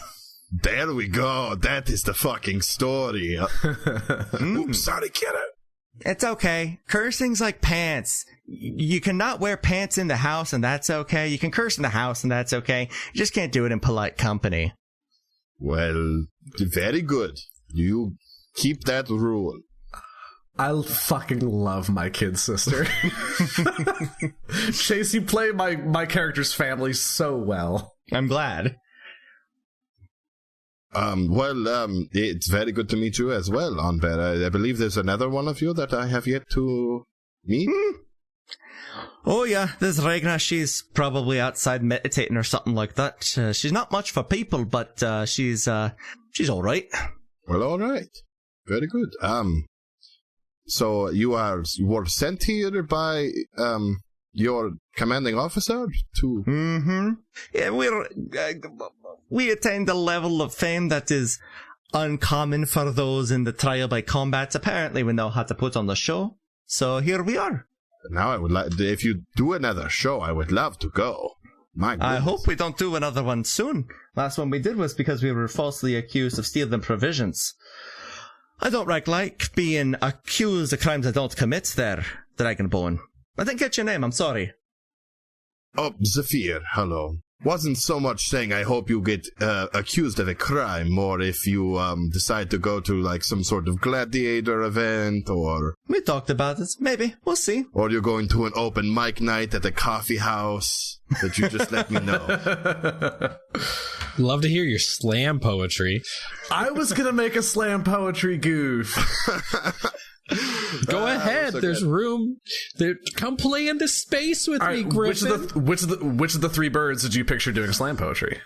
C: There we go. That is the fucking story. Oops, sorry, kiddo.
A: It's okay. Cursing's like pants. You cannot wear pants in the house, and that's okay. You can curse in the house, and that's okay. You just can't do it in polite company.
C: Well, very good. You keep that rule.
B: I fucking love my kid sister. Chase, you play my character's family so well.
A: I'm glad.
C: It's very good to meet you as well, Onbet. I believe there's another one of you that I have yet to meet.
A: Oh yeah, there's Ragnar. She's probably outside meditating or something like that. She's not much for people, but she's all right.
C: Well, all right, very good. So you were sent here by your commanding officer to.
A: Mm-hmm. Yeah, we attained a level of fame that is uncommon for those in the trial by combat. Apparently, we know how to put on the show. So here we are.
C: Now I would like, if you do another show, I would love to go. My goodness.
A: I hope we don't do another one soon. Last one we did was because we were falsely accused of stealing provisions. I don't like being accused of crimes I don't commit there, Dragonbone. I didn't get your name, I'm sorry.
C: Oh, Zephyr, hello. Wasn't so much saying I hope you get accused of a crime, more if you decide to go to like some sort of gladiator event, or...
A: We talked about it. Maybe. We'll see.
C: Or you're going to an open mic night at a coffee house that you just let me know.
D: Love to hear your slam poetry.
B: I was gonna make a slam poetry goof.
D: Go ahead. There's room. Come play in this space with me, Griffin.
B: Which of the three birds did you picture doing slam poetry?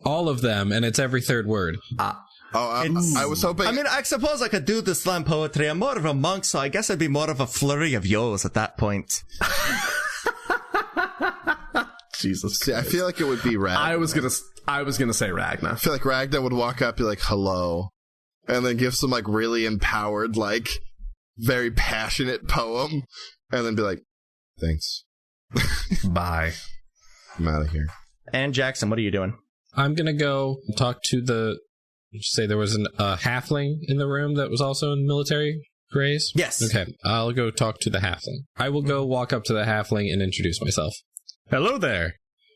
D: All of them, and it's every third word.
C: I was hoping...
A: I mean, I suppose I could do the slam poetry. I'm more of a monk, so I guess I'd be more of a flurry of yo's at that point.
B: Jesus.
C: See, I feel like it would be Ragnar.
B: I was gonna say Ragnar.
C: I feel like Ragnar would walk up, be like, hello, and then give some like really empowered, like very passionate poem, and then be like, thanks.
B: Bye.
C: I'm out of here.
A: And Jackson, what are you doing?
D: I'm gonna go talk to the... Did you say there was a halfling in the room that was also in military grays?
A: Yes.
D: Okay, I'll go talk to the halfling. I will go walk up to the halfling and introduce myself. Hello there.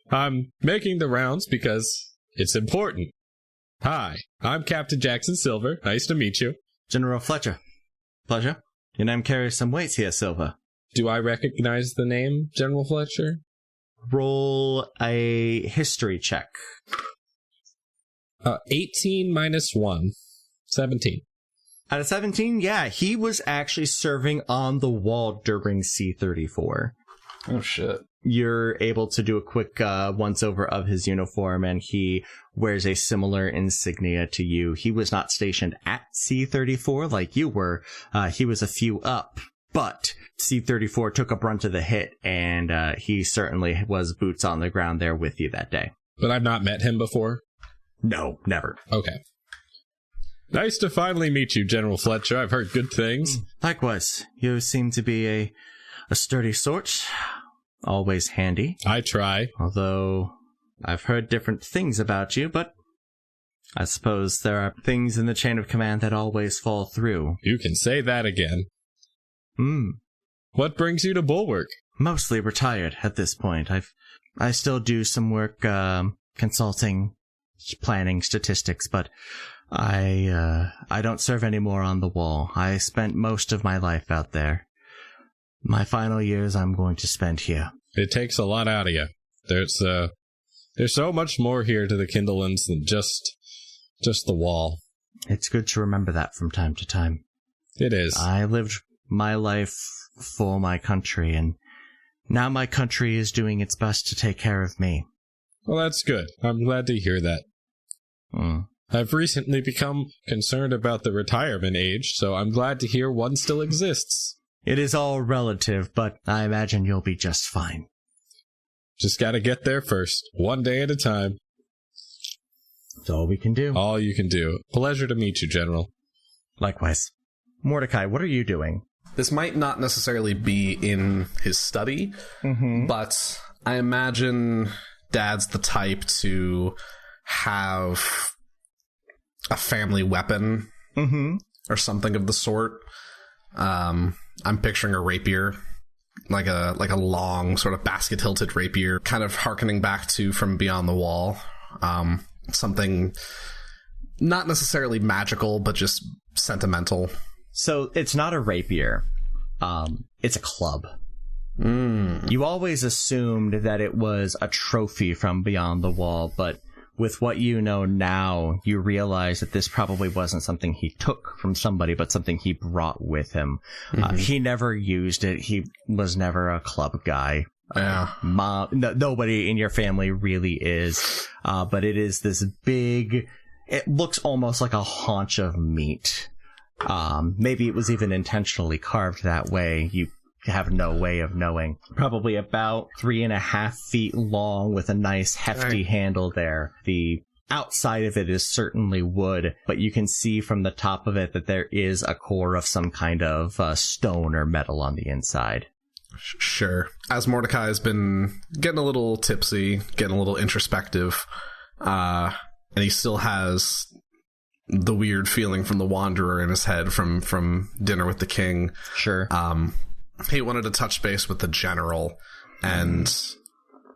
D: I'm making the rounds because it's important. Hi, I'm Captain Jackson Silver. Nice to meet you.
A: General Fletcher. Pleasure. Your name carries some weight here, Silver.
D: Do I recognize the name, General Fletcher?
A: Roll a history check.
D: 18 minus 1. 17.
A: Out of 17, yeah, he was actually serving on the wall during C-34.
B: Oh, shit.
A: You're able to do a quick once-over of his uniform, and he wears a similar insignia to you. He was not stationed at C-34 like you were. He was a few up, but C-34 took a brunt of the hit, and he certainly was boots on the ground there with you that day.
D: But I've not met him before?
A: No, never.
D: Okay. Nice to finally meet you, General Fletcher. I've heard good things.
A: Likewise. You seem to be a sturdy sort. Always handy.
D: I try.
A: Although I've heard different things about you, but I suppose there are things in the chain of command that always fall through.
D: You can say that again.
A: Hmm.
D: What brings you to Bulwark?
A: Mostly retired at this point. I still do some work consulting, planning statistics, but I don't serve anymore on the wall. I spent most of my life out there. My final years I'm going to spend here.
D: It takes a lot out of you. There's so much more here to the Kindlelands than just the wall.
A: It's good to remember that from time to time.
D: It is.
A: I lived my life for my country, and now my country is doing its best to take care of me.
D: Well, that's good. I'm glad to hear that. I've recently become concerned about the retirement age, so I'm glad to hear one still exists.
A: It is all relative, but I imagine you'll be just fine.
D: Just gotta get there first, one day at a time.
A: That's all we can do.
D: All you can do. Pleasure to meet you, General.
A: Likewise. Mordecai, what are you doing?
B: This might not necessarily be in his study, but I imagine Dad's the type to have a family weapon or something of the sort. I'm picturing a rapier, like a long sort of basket-hilted rapier, kind of hearkening back to From Beyond the Wall. Something not necessarily magical, but just sentimental.
A: So it's not a rapier. It's a club. You always assumed that it was a trophy from Beyond the Wall, but with what you know now, you realize that this probably wasn't something he took from somebody, but something he brought with him. He never used it. He was never a club guy. Nobody in your family really is. But it is this big, it looks almost like a haunch of meat. Maybe it was even intentionally carved that way. You have no way of knowing. Probably about 3.5 feet long with a nice hefty handle there. The outside of it is certainly wood, but you can see from the top of it that there is a core of some kind of stone or metal on the inside.
B: Sure. As Mordecai has been getting a little tipsy, getting a little introspective, and he still has the weird feeling from the Wanderer in his head from Dinner with the King.
A: Sure.
B: He wanted to touch base with the general, and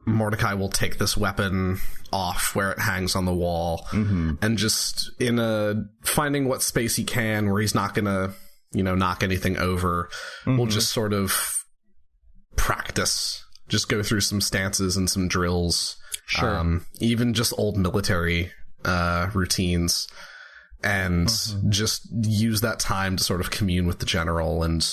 B: Mordecai will take this weapon off where it hangs on the wall, and just finding what space he can where he's not gonna, knock anything over, will just sort of practice, just go through some stances and some drills, even just old military routines, and just use that time to sort of commune with the general. And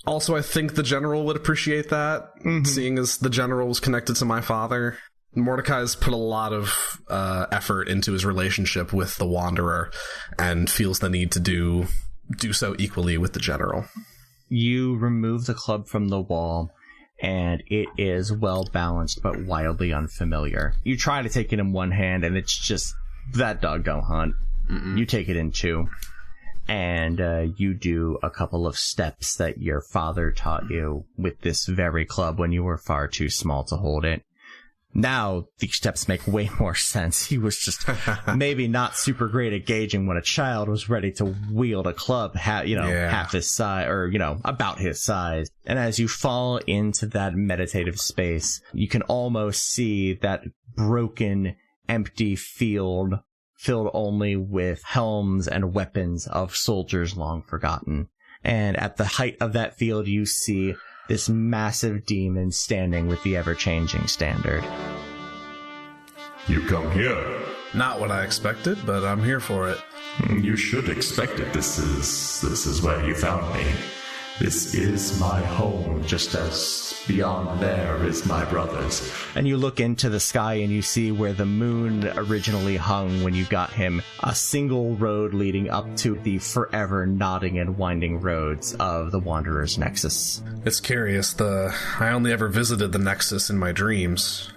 B: also, I think the general would appreciate that, seeing as the general was connected to my father. Mordecai's put a lot of effort into his relationship with the Wanderer, and feels the need to do so equally with the general.
A: You remove the club from the wall, and it is well balanced but wildly unfamiliar. You try to take it in one hand, and it's just that dog don't hunt. You take it in two. And you do a couple of steps that your father taught you with this very club when you were far too small to hold it. Now, these steps make way more sense. He was just maybe not super great at gauging when a child was ready to wield a club, half his size, or, about his size. And as you fall into that meditative space, you can almost see that broken, empty field filled only with helms and weapons of soldiers long forgotten. And at the height of that field, you see this massive demon standing with the ever-changing standard.
E: You come here.
B: Not what I expected, but I'm here for it.
E: You should expect it. This is where you found me. This is my home, just as beyond there is my brother's.
A: And you look into the sky and you see where the moon originally hung when you got him, a single road leading up to the forever nodding and winding roads of the Wanderer's Nexus.
B: It's curious, I only ever visited the Nexus in my dreams.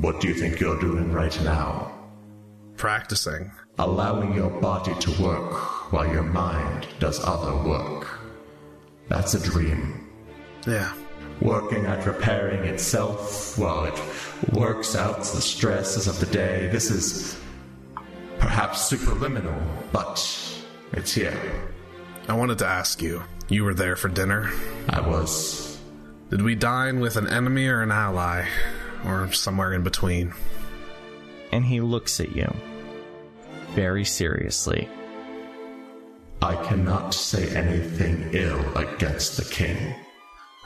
E: What do you think you're doing right now?
B: Practicing.
E: Allowing your body to work while your mind does other work. That's a dream.
B: Yeah.
E: Working at repairing itself while it works out the stresses of the day. This is perhaps superliminal, but it's here.
B: I wanted to ask you. You were there for dinner?
E: I was.
B: Did we dine with an enemy or an ally? Or somewhere in between?
A: And he looks at you very seriously.
E: I cannot say anything ill against the king.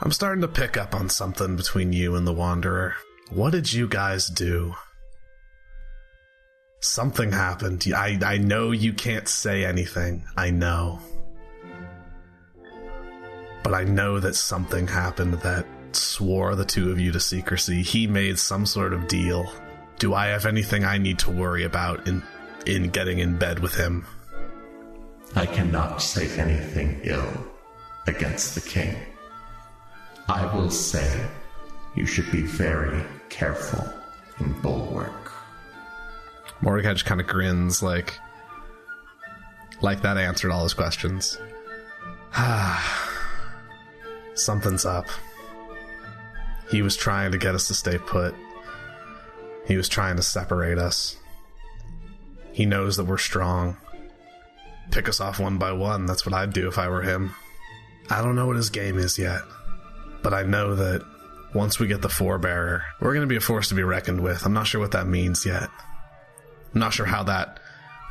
B: I'm starting to pick up on something between you and the Wanderer. What did you guys do? Something happened. I know you can't say anything. I know. But I know that something happened that swore the two of you to secrecy. He made some sort of deal. Do I have anything I need to worry about in getting in bed with him?
E: I cannot say anything ill against the king. I will say you should be very careful in bulwark.
B: Mordecai just kind of grins like that answered all his questions. Something's up. He was trying to get us to stay put. He was trying to separate us. He knows that we're strong. Pick us off one by one. That's what I'd do if I were him. I don't know what his game is yet, but I know that once we get the Forebearer, we're going to be a force to be reckoned with. I'm not sure what that means yet. I'm not sure how that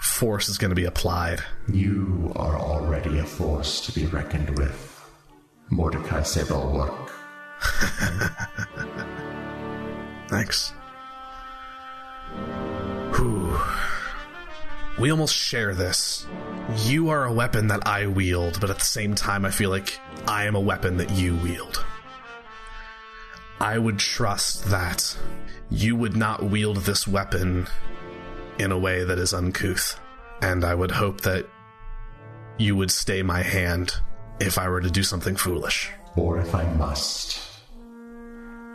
B: force is going to be applied.
E: You are already a force to be reckoned with. Mordecai Sablework.
B: Thanks. Whew. We almost share this. You are a weapon that I wield, but at the same time I feel like I am a weapon that you wield. I would trust that you would not wield this weapon in a way that is uncouth, and I would hope that you would stay my hand if I were to do something foolish.
E: Or if I must.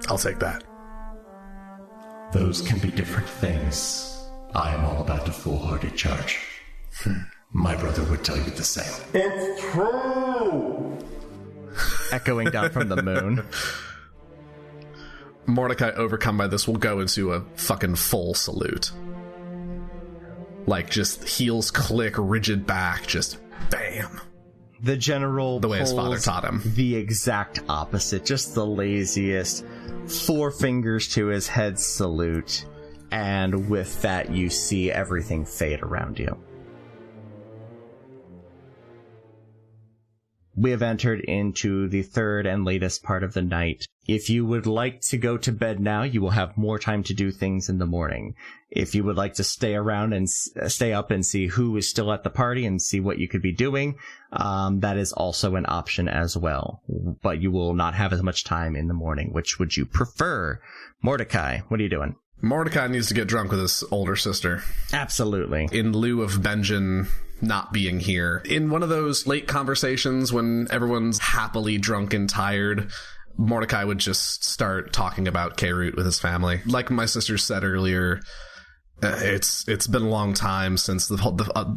B: I'll take that.
E: Those can be different things. I am all about a foolhardy charge. My brother would tell you the same.
C: It's true!
A: Echoing down from the moon.
B: Mordecai, overcome by this, will go into a fucking full salute. Like, just heels click, rigid back, just bam.
A: The general
B: the way his father taught him.
A: The exact opposite, just the laziest, 4 fingers to his head salute, and with that you see everything fade around you. We have entered into the third and latest part of the night. If you would like to go to bed now, you will have more time to do things in the morning. If you would like to stay around and stay up and see who is still at the party and see what you could be doing, that is also an option as well. But you will not have as much time in the morning. Which would you prefer? Mordecai, what are you doing?
B: Mordecai needs to get drunk with his older sister.
A: Absolutely.
B: In lieu of Benjen not being here. In one of those late conversations when everyone's happily drunk and tired, Mordecai would just start talking about K-Root with his family. Like my sister said earlier, it's been a long time since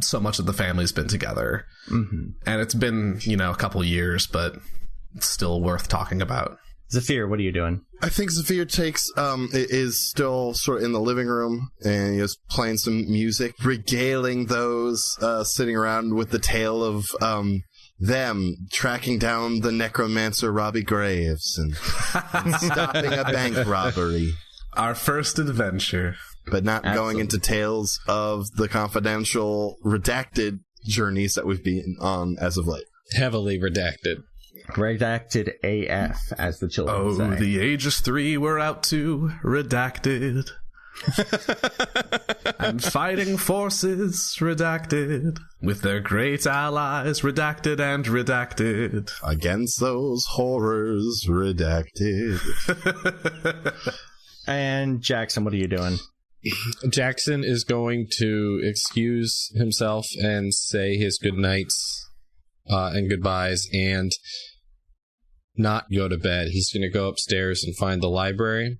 B: so much of the family's been together. Mm-hmm. And it's been, a couple years, but it's still worth talking about.
A: Zafir, what are you doing?
C: I think Zafir is still sort of in the living room and is playing some music, regaling those sitting around with the tale of them tracking down the necromancer Robbie Graves and stopping a bank robbery.
B: Our first adventure.
C: But not going into tales of the confidential, redacted journeys that we've been on as of late.
D: Heavily redacted.
A: Redacted AF, as the children say.
B: Oh, the Aegis 3 we're out to. Redacted. And fighting forces, redacted, with their great allies, redacted and redacted.
C: Against those horrors, redacted.
A: And Jackson, what are you doing?
D: Jackson is going to excuse himself and say his good nights and goodbyes and not go to bed. He's going to go upstairs and find the library.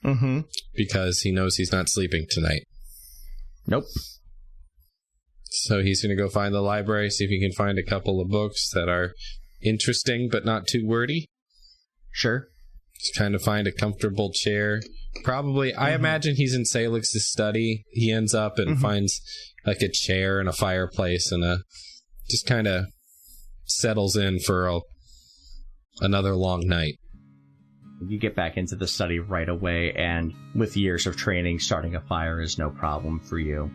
A: Mm-hmm.
D: Because he knows he's not sleeping tonight.
A: Nope.
D: So he's going to go find the library, see if he can find a couple of books that are interesting but not too wordy.
A: Sure.
D: Just kind of find a comfortable chair. Probably, I imagine he's in Salix's study. He ends up and finds like a chair and a fireplace and just kind of settles in for another long night.
A: You get back into the study right away, and with years of training, starting a fire is no problem for you.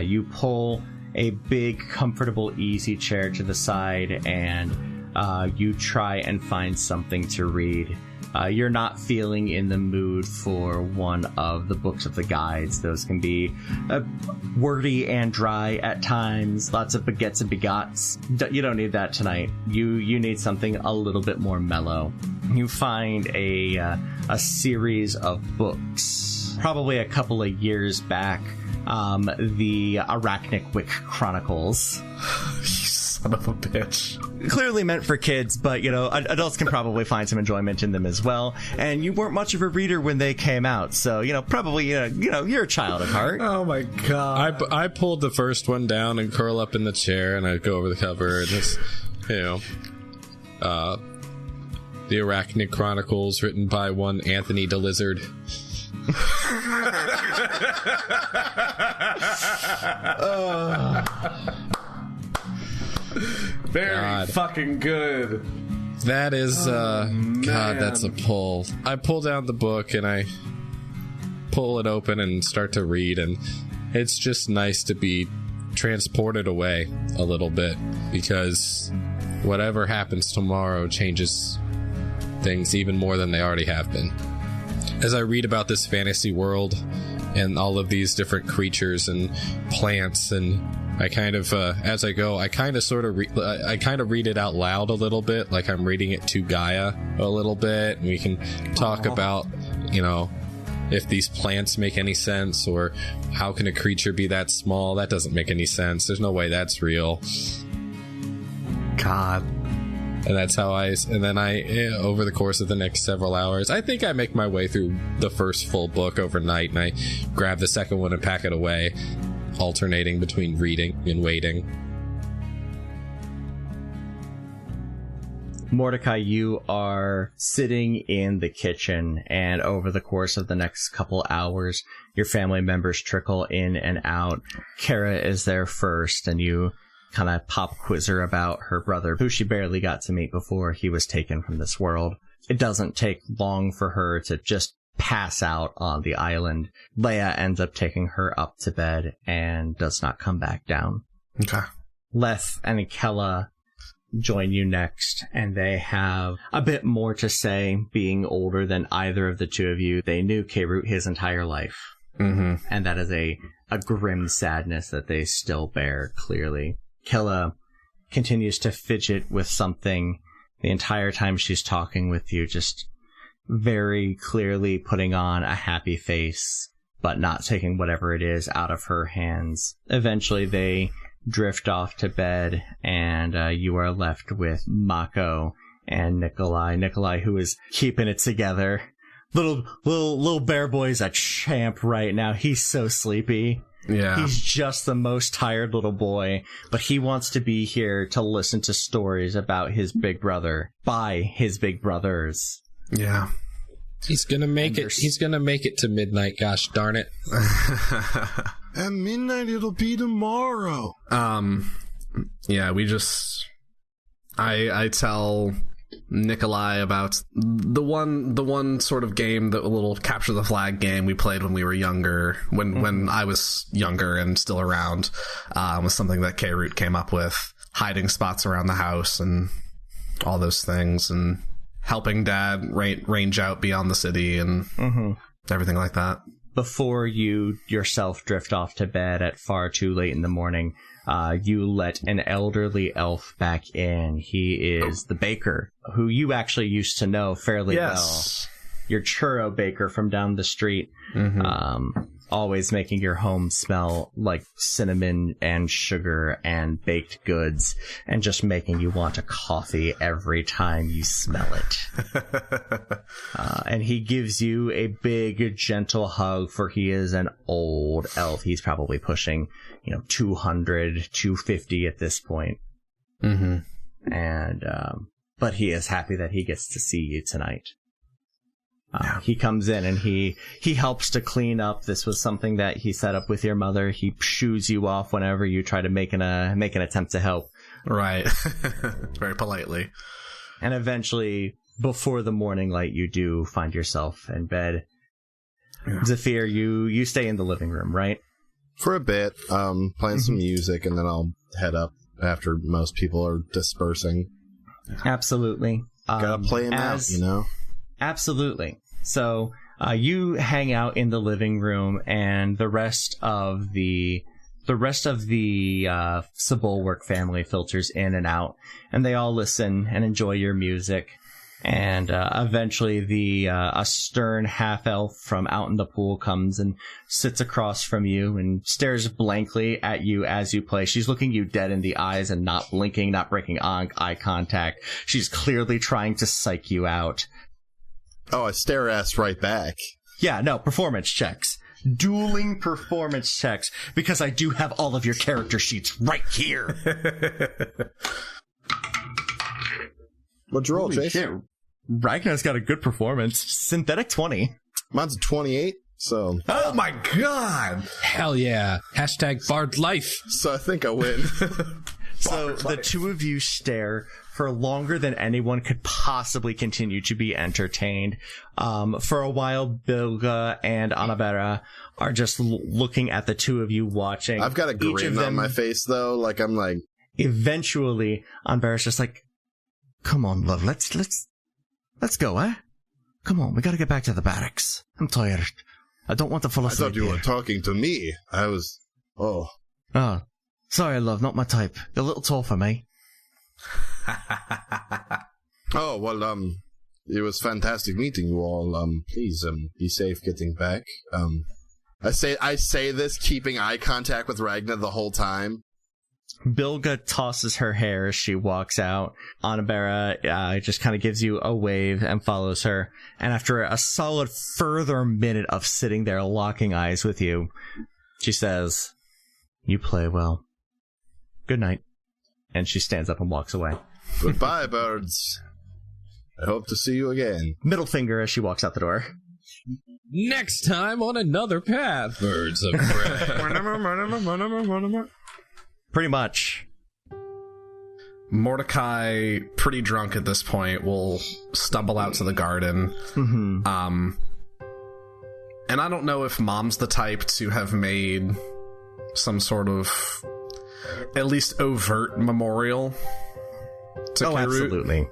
A: You pull a big, comfortable, easy chair to the side, and you try and find something to read. You're not feeling in the mood for one of the books of the guides. Those can be wordy and dry at times, lots of begets and begots. You don't need that tonight. You need something a little bit more mellow. You find a series of books, probably a couple of years back, the Arachnic Chronicles.
B: Son of a bitch.
A: Clearly meant for kids, but, adults can probably find some enjoyment in them as well. And you weren't much of a reader when they came out, so, probably, you're a child at heart.
B: Oh, my God.
D: I pulled the first one down and curl up in the chair, and I go over the cover, and it's, the Arachnic Chronicles, written by one Anthony DeLizard.
B: Very fucking good.
D: That is, God, that's a pull. I pull down the book and I pull it open and start to read, and it's just nice to be transported away a little bit, because whatever happens tomorrow changes things even more than they already have been. As I read about this fantasy world and all of these different creatures and plants, and I kind of, as I go, I kind of read it out loud a little bit, like I'm reading it to Gaia a little bit, and we can talk about, if these plants make any sense, or how can a creature be that small? That doesn't make any sense. There's no way that's real.
B: God.
D: And that's how and then over the course of the next several hours, I think I make my way through the first full book overnight, and I grab the second one and pack it away, alternating between reading and waiting.
A: Mordecai, you are sitting in the kitchen, and over the course of the next couple hours, your family members trickle in and out. Kara is there first, and you kind of pop quiz her about her brother, who she barely got to meet before he was taken from this world. It doesn't take long for her to just pass out on the island. Leia ends up taking her up to bed and does not come back down.
B: Okay.
A: Leth and Kella join you next, and they have a bit more to say. Being older than either of the two of you, they knew K-Root his entire life.
B: Mm-hmm.
A: And that is a grim sadness that they still bear, clearly. Killa continues to fidget with something the entire time she's talking with you, just very clearly putting on a happy face, but not taking whatever it is out of her hands. Eventually, they drift off to bed, and you are left with Mako and Nikolai. Nikolai, who is keeping it together. Little bear boy's a champ right now. He's so sleepy.
B: Yeah.
A: He's just the most tired little boy, but he wants to be here to listen to stories about his big brother by his big brothers.
B: Yeah.
D: He's gonna make it. He's gonna make it to midnight. Gosh darn it!
C: At midnight, it'll be tomorrow.
B: Yeah. I tell Nikolai about the one sort of game, the little capture the flag game we played when we were younger, when I was younger and still around, was something that K-Root came up with, hiding spots around the house and all those things, and helping Dad range out beyond the city and everything like that.
A: before you yourself drift off to bed at far too late in the morning, you let an elderly elf back in. He is the baker, who you actually used to know fairly well. Your churro baker from down the street. Always making your home smell like cinnamon and sugar and baked goods, and just making you want a coffee every time you smell it. And he gives you a big, gentle hug, for he is an old elf. He's probably pushing, 200, 250 at this point. And, but he is happy that he gets to see you tonight. He comes in and he helps to clean up. This was something that he set up with your mother. He shoos you off whenever you try to make an attempt to help.
B: Right. Very politely.
A: And eventually, before the morning light, you do find yourself in bed. Yeah. Zephyr, you stay in the living room, right?
C: For a bit, playing some music, and then I'll head up after most people are dispersing.
A: Absolutely.
C: Gotta play him out,
A: Absolutely. So you hang out in the living room, and the rest of the Sebulwark family filters in and out, and they all listen and enjoy your music. And eventually a stern half-elf from out in the pool comes and sits across from you and stares blankly at you as you play. She's looking you dead in the eyes and not blinking, not breaking eye contact. She's clearly trying to psych you out.
C: Oh, I stare ass right back.
A: Yeah, no, performance checks. Dueling performance checks, because I do have all of your character sheets right here.
C: What'd you roll, Chase?
A: Shit. Ragnar's got a good performance. Synthetic 20.
C: Mine's a 28, so...
B: Oh my god!
D: Hell yeah. Hashtag Bard Life.
C: So I think I win.
A: So the two of you stare for longer than anyone could possibly continue to be entertained. For a while, Bilga and Anabera are just looking at the two of you watching.
C: I've got a grin on my face, though. I'm like...
A: Eventually, Anabera's just like, come on, love, let's go, eh? Come on, we gotta get back to the barracks. I'm tired. I don't want to fall asleep.
C: I thought you were talking to me. I was... Oh,
A: sorry, love, not my type. You're a little tall for me.
C: Oh, well, it was fantastic meeting you all. Please, be safe getting back. I say this keeping eye contact with Ragnar the whole time.
A: Bilga tosses her hair as she walks out. Anabera just kind of gives you a wave and follows her. And after a solid further minute of sitting there locking eyes with you, she says, "You play well. Good night." And she stands up and walks away.
C: Goodbye, birds. I hope to see you again.
A: Middle finger as she walks out the door.
D: Next time on another path, birds of prey.
A: Pretty much.
B: Mordecai, pretty drunk at this point, will stumble out to the garden. And I don't know if Mom's the type to have made some sort of at least overt memorial to Kirut.
A: Absolutely.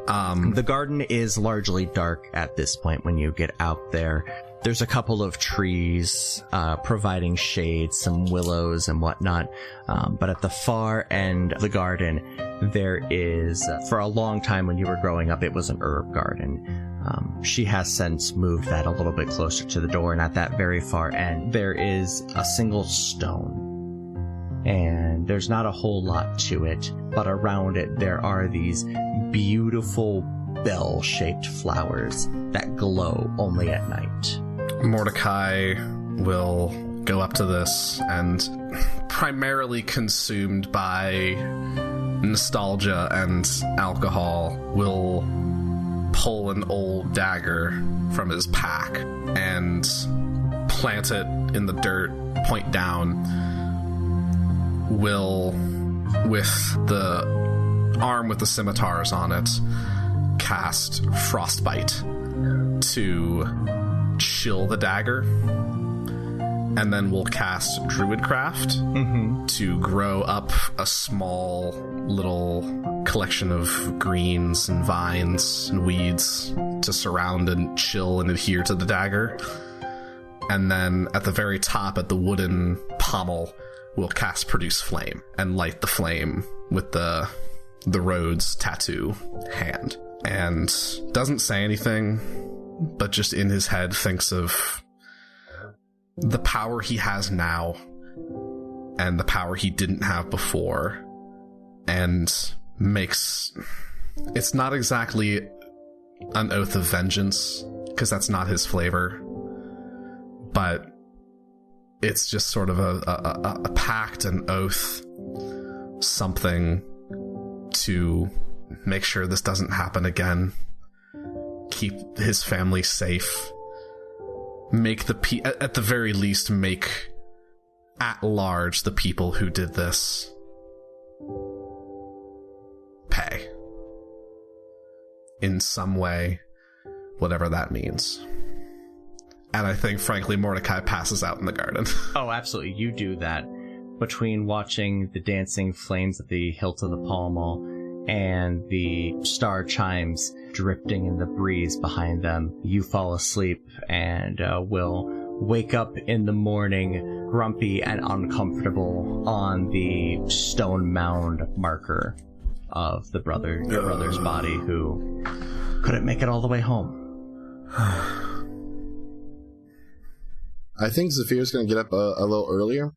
A: The garden is largely dark at this point when you get out there. There's a couple of trees providing shade, some willows and whatnot. But at the far end of the garden, there is, for a long time when you were growing up, it was an herb garden. She has since moved that a little bit closer to the door, and at that very far end, there is a single stone. And there's not a whole lot to it, but around it there are these beautiful bell-shaped flowers that glow only at night.
B: Mordecai will go up to this and, primarily consumed by nostalgia and alcohol, will pull an old dagger from his pack and plant it in the dirt, point down. Will, with the arm with the scimitars on it, cast Frostbite to chill the dagger, and then we'll cast Druidcraft to grow up a small little collection of greens and vines and weeds to surround and chill and adhere to the dagger. and then at the very top, at the wooden pommel, will cast Produce Flame and light the flame with the Rhodes tattoo hand. And doesn't say anything, but just in his head thinks of the power he has now and the power he didn't have before, and makes... It's not exactly an oath of vengeance, because that's not his flavor, but it's just sort of a pact, an oath, something to make sure this doesn't happen again, keep his family safe, make at the very least make at large the people who did this pay in some way, whatever that means. And I think, frankly, Mordecai passes out in the garden.
A: Oh, absolutely. You do that. Between watching the dancing flames at the hilt of the pommel and the star chimes drifting in the breeze behind them, you fall asleep and will wake up in the morning grumpy and uncomfortable on the stone mound marker of your brother's body, who couldn't make it all the way home.
C: I think Zephyr's going to get up a little earlier.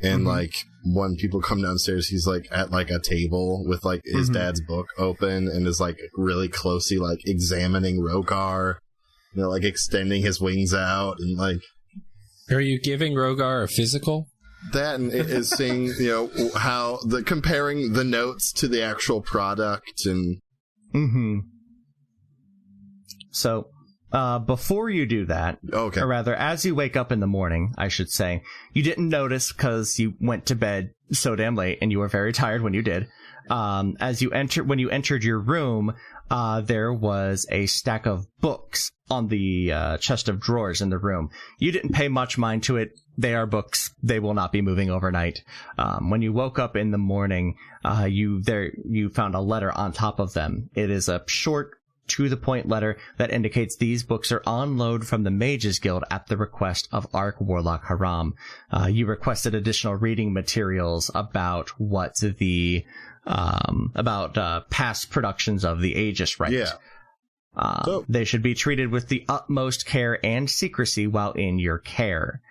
C: And like when people come downstairs, he's like at like a table with like his dad's book open and is like really closely like examining Rogar, you know, like extending his wings out and like.
D: Are you giving Rogar a physical?
C: That and it is seeing, you know, how comparing the notes to the actual product and.
A: So, before you do that,
C: okay,
A: or rather, as you wake up in the morning, I should say, you didn't notice because you went to bed so damn late and you were very tired when you did. When you entered your room, there was a stack of books on the chest of drawers in the room. You didn't pay much mind to it. They are books. They will not be moving overnight. When you woke up in the morning, you found a letter on top of them. It is a short, to-the-point letter that indicates these books are on load from the Mages Guild at the request of Arc Warlock Haram. You requested additional reading materials about what past productions of the Aegis Rite.
C: Yeah.
A: They should be treated with the utmost care and secrecy while in your care.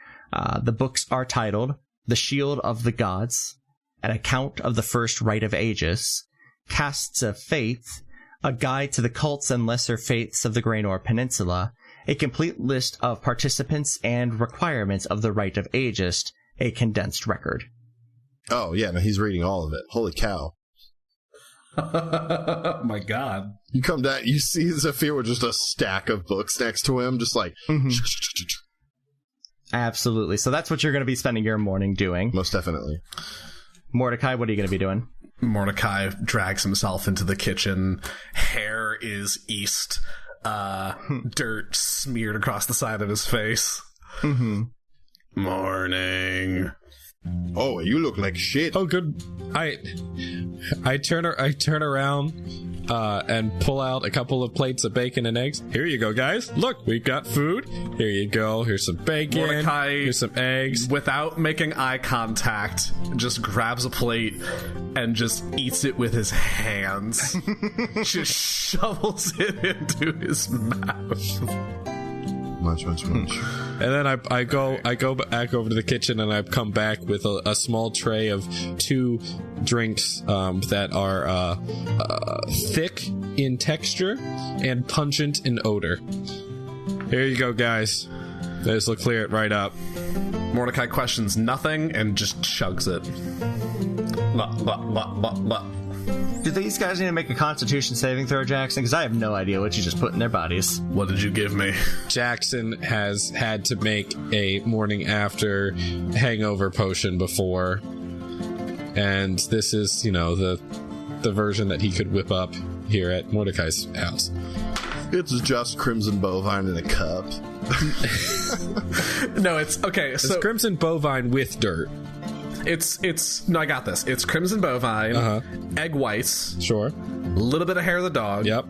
A: The books are titled The Shield of the Gods, An Account of the First Rite of Aegis, Casts of Faith, A Guide to the Cults and Lesser Faiths of the Graynor Peninsula, a complete list of participants and requirements of the Rite of Aegis, a condensed record.
C: Oh, yeah, no, he's reading all of it. Holy cow.
B: Oh my god.
C: You come down, you see Zephyr with just a stack of books next to him, just like...
A: Absolutely. So that's what you're going to be spending your morning doing.
C: Most definitely.
A: Mordecai, what are you going to be doing?
B: Mordecai drags himself into the kitchen. Hair is east. Dirt smeared across the side of his face. Morning.
C: Oh, you look like shit.
D: Oh, good. I turn around and pull out a couple of plates of bacon and eggs. Here you go, guys. Look, we've got food. Here you go. Here's some bacon.
B: Mordecai,
D: here's some eggs.
B: Without making eye contact, just grabs a plate and just eats it with his hands. Just shovels it into his mouth.
C: Munch.
D: And then I go back over to the kitchen and I come back with a small tray of 2 drinks that are thick in texture and pungent in odor. Here you go, guys. This will clear it right up.
B: Mordecai questions nothing and just chugs it.
A: Do these guys need to make a Constitution saving throw, Jackson? Because I have no idea what you just put in their bodies.
B: What did you give me?
D: Jackson has had to make a morning after hangover potion before. And this is, you know, the version that he could whip up here at Mordecai's house.
C: It's just Crimson Bovine in a cup.
B: No, it's... Okay, so...
D: It's Crimson Bovine with dirt.
B: It's no, I got this. It's Crimson Bovine, egg whites,
D: sure,
B: little bit of hair of the dog.
D: Yep.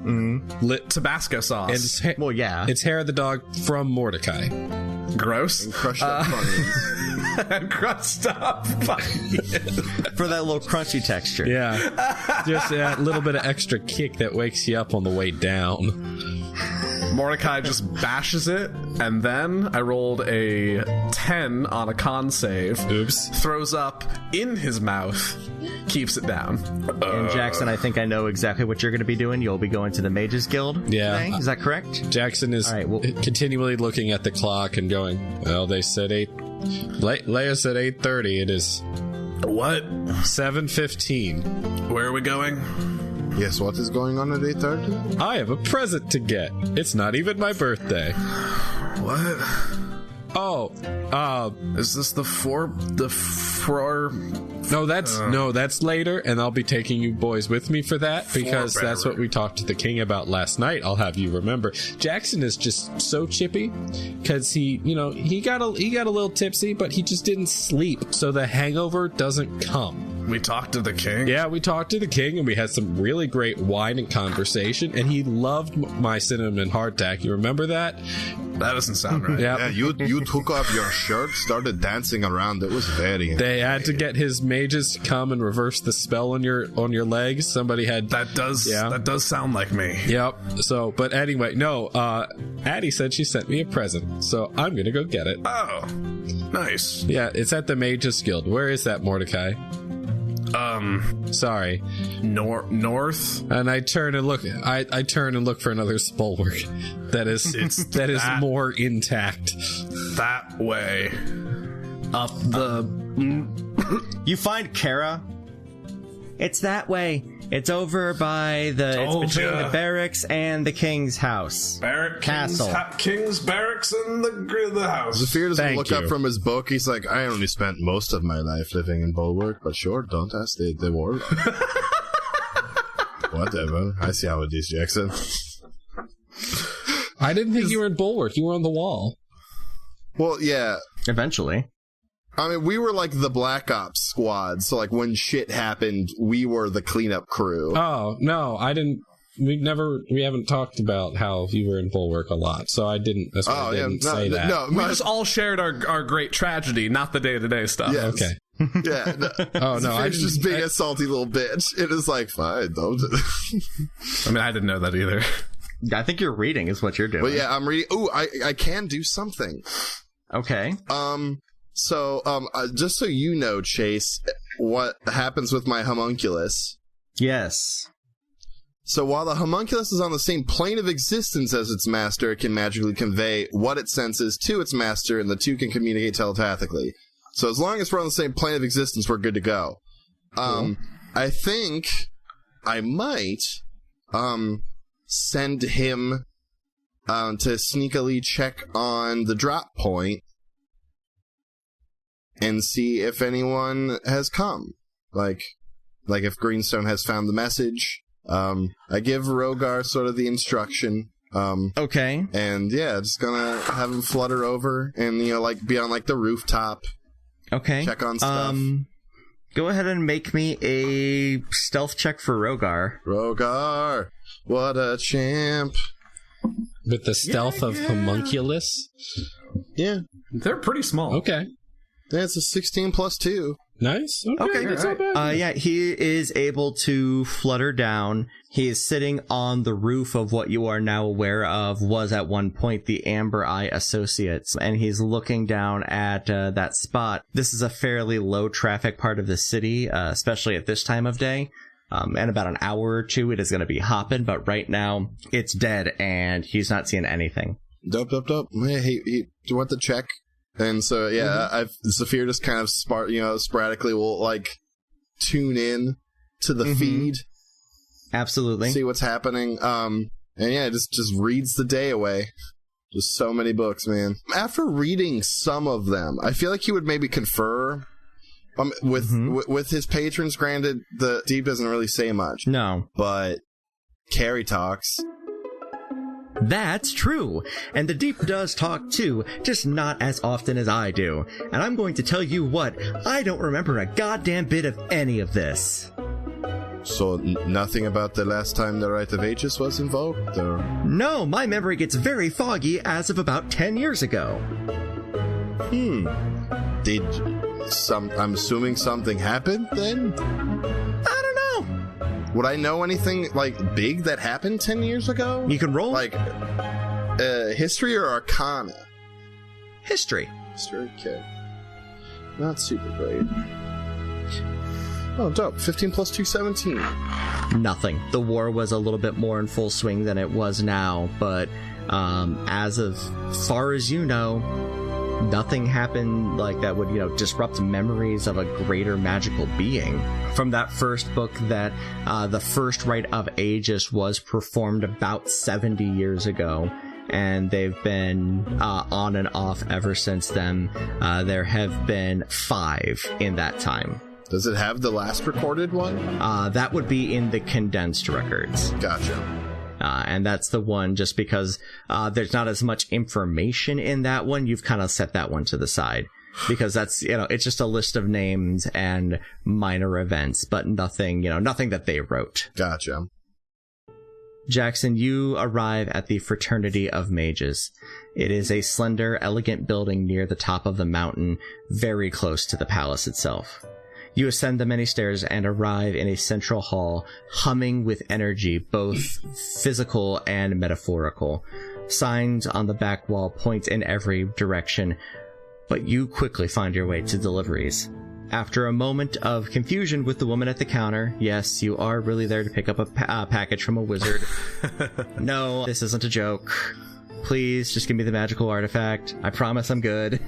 B: Lit Tabasco sauce.
D: And
A: Well, yeah.
D: it's hair of the dog from Mordecai.
B: Gross.
C: Crushed up onions.
B: And crushed up.
A: For that little crunchy texture.
D: Yeah. Just that little bit of extra kick that wakes you up on the way down.
B: Mordecai just bashes it, and then I rolled a 10 on a con save.
D: Oops.
B: Throws up in his mouth, keeps it down.
A: And Jackson, I think I know exactly what you're going to be doing. You'll be going to the Mages Guild
D: Yeah.
A: today. Is that correct?
D: Jackson is
A: All right, well-
D: continually looking at the clock and going, well, they said 8. Leia said 8:30. It is
B: What?
D: 7:15.
B: Where are we going?
C: Yes, what is going on at 8:30?
D: I have a present to get. It's not even my birthday.
B: What?
D: Oh,
B: Is this the four?
D: no, that's later, and I'll be taking you boys with me for that because that's
B: Forebearer.
D: what we talked to the king about last night. I'll have you remember. Jackson is just so chippy because he got a little tipsy, but he just didn't sleep, so the hangover doesn't come.
B: We talked to the king?
D: Yeah, we talked to the king, and we had some really great wine and conversation, and he loved my cinnamon hardtack. You remember that?
B: That doesn't sound right.
D: Yeah.
C: Yeah, you took off your shirt, started dancing around. It was very.
D: They had to get his mages to come and reverse the spell on your legs. Somebody had
B: That does sound like me.
D: Yep. So, but anyway, no. Addie said she sent me a present, so I'm gonna go get it.
B: Oh, nice.
D: Yeah, it's at the Mages Guild. Where is that, Mordecai? Sorry.
B: North?
D: And I turn and look. I turn and look for another bulwark that is that is more intact.
B: That way. Up the...
A: You find Kara. It's that way. It's over by the... It's
B: Told
A: between
B: ya.
A: the barracks and the king's house. Castle.
B: King's barracks and the house.
C: Zafir doesn't
D: Thank
C: look
D: you.
C: up from his book. He's like, I only spent most of my life living in Bulwark, but sure, don't ask the war. Whatever. I see how it is, Jackson.
D: I didn't think you were in Bulwark. You were on the wall.
C: Well, yeah.
A: Eventually.
C: I mean, we were like the Black Ops squad, so like when shit happened, we were the cleanup crew.
D: Oh no, I didn't. We haven't talked about how you were in Bulwark a lot, so I didn't. That's why I didn't say that.
C: No,
B: We just all shared our great tragedy, not the day-to-day stuff.
C: Yes.
D: Okay.
C: Yeah. No.
D: Oh no, I
C: Zafir's just being a salty little bitch. It is like, fine, don't.
B: I mean, I didn't know that either.
A: I think you're reading is what you're doing.
C: But yeah, I'm reading. Ooh, I can do something.
A: Okay.
C: So, just so you know, Chase, what happens with my homunculus.
A: Yes.
C: So while the homunculus is on the same plane of existence as its master, it can magically convey what it senses to its master, and the two can communicate telepathically. So as long as we're on the same plane of existence, we're good to go.
A: Cool.
C: I think I might, send him, to sneakily check on the drop point and see if anyone has come. Like if Greenstone has found the message. I give Rogar sort of the instruction.
A: Okay.
C: And yeah, just gonna have him flutter over and, like be on like the rooftop.
A: Okay.
C: Check on stuff.
A: Go ahead and make me a stealth check for Rogar.
C: Rogar, what a champ.
D: With the stealth of homunculus.
C: Yeah.
B: They're pretty small.
D: Okay.
C: That's a 16 plus 2.
D: Nice.
A: Okay.
D: That's not bad.
A: Yeah, he is able to flutter down. He is sitting on the roof of what you are now aware of was at one point the Amber Eye Associates, and he's looking down at that spot. This is a fairly low traffic part of the city, especially at this time of day. In about an hour or two, it is going to be hopping, but right now it's dead, and he's not seeing anything.
C: Dope. Yeah, he went to check. And so, yeah, Zafir just kind of sporadically will, like, tune in to the feed.
A: Absolutely.
C: See what's happening. And yeah, just reads the day away. Just so many books, man. After reading some of them, I feel like he would maybe confer with his patrons. Granted, the Deep doesn't really say much.
A: No.
C: But Carrie talks.
A: That's true. And the Deep does talk too, just not as often as I do. And I'm going to tell you what, I don't remember a goddamn bit of any of this.
C: So nothing about the last time the Rite of Aegis was invoked, or?
A: No, my memory gets very foggy as of about 10 years ago.
C: I'm assuming something happened then?
A: I don't know.
C: Would I know anything, like, big that happened 10 years ago?
A: You can roll.
C: Like, history or arcana?
A: History.
C: History, okay. Not super great. Oh, dope. 15 plus 2, 17.
A: Nothing. The war was a little bit more in full swing than it was now, but as of far as you know, nothing happened like that would, disrupt memories of a greater magical being. From that first book that the first Rite of Aegis was performed about 70 years ago, and they've been on and off ever since then. There have been 5 in that time.
C: Does it have the last recorded one?
A: That would be in the condensed records.
C: Gotcha.
A: And that's the one, just because there's not as much information in that one, you've kind of set that one to the side. Because that's, it's just a list of names and minor events, but nothing that they wrote.
C: Gotcha.
A: Jackson, you arrive at the Fraternity of Mages. It is a slender, elegant building near the top of the mountain, very close to the palace itself. You ascend the many stairs and arrive in a central hall, humming with energy, both physical and metaphorical. Signs on the back wall point in every direction, but you quickly find your way to deliveries. After a moment of confusion with the woman at the counter, yes, you are really there to pick up a package from a wizard. No, this isn't a joke. Please, just give me the magical artifact. I promise I'm good.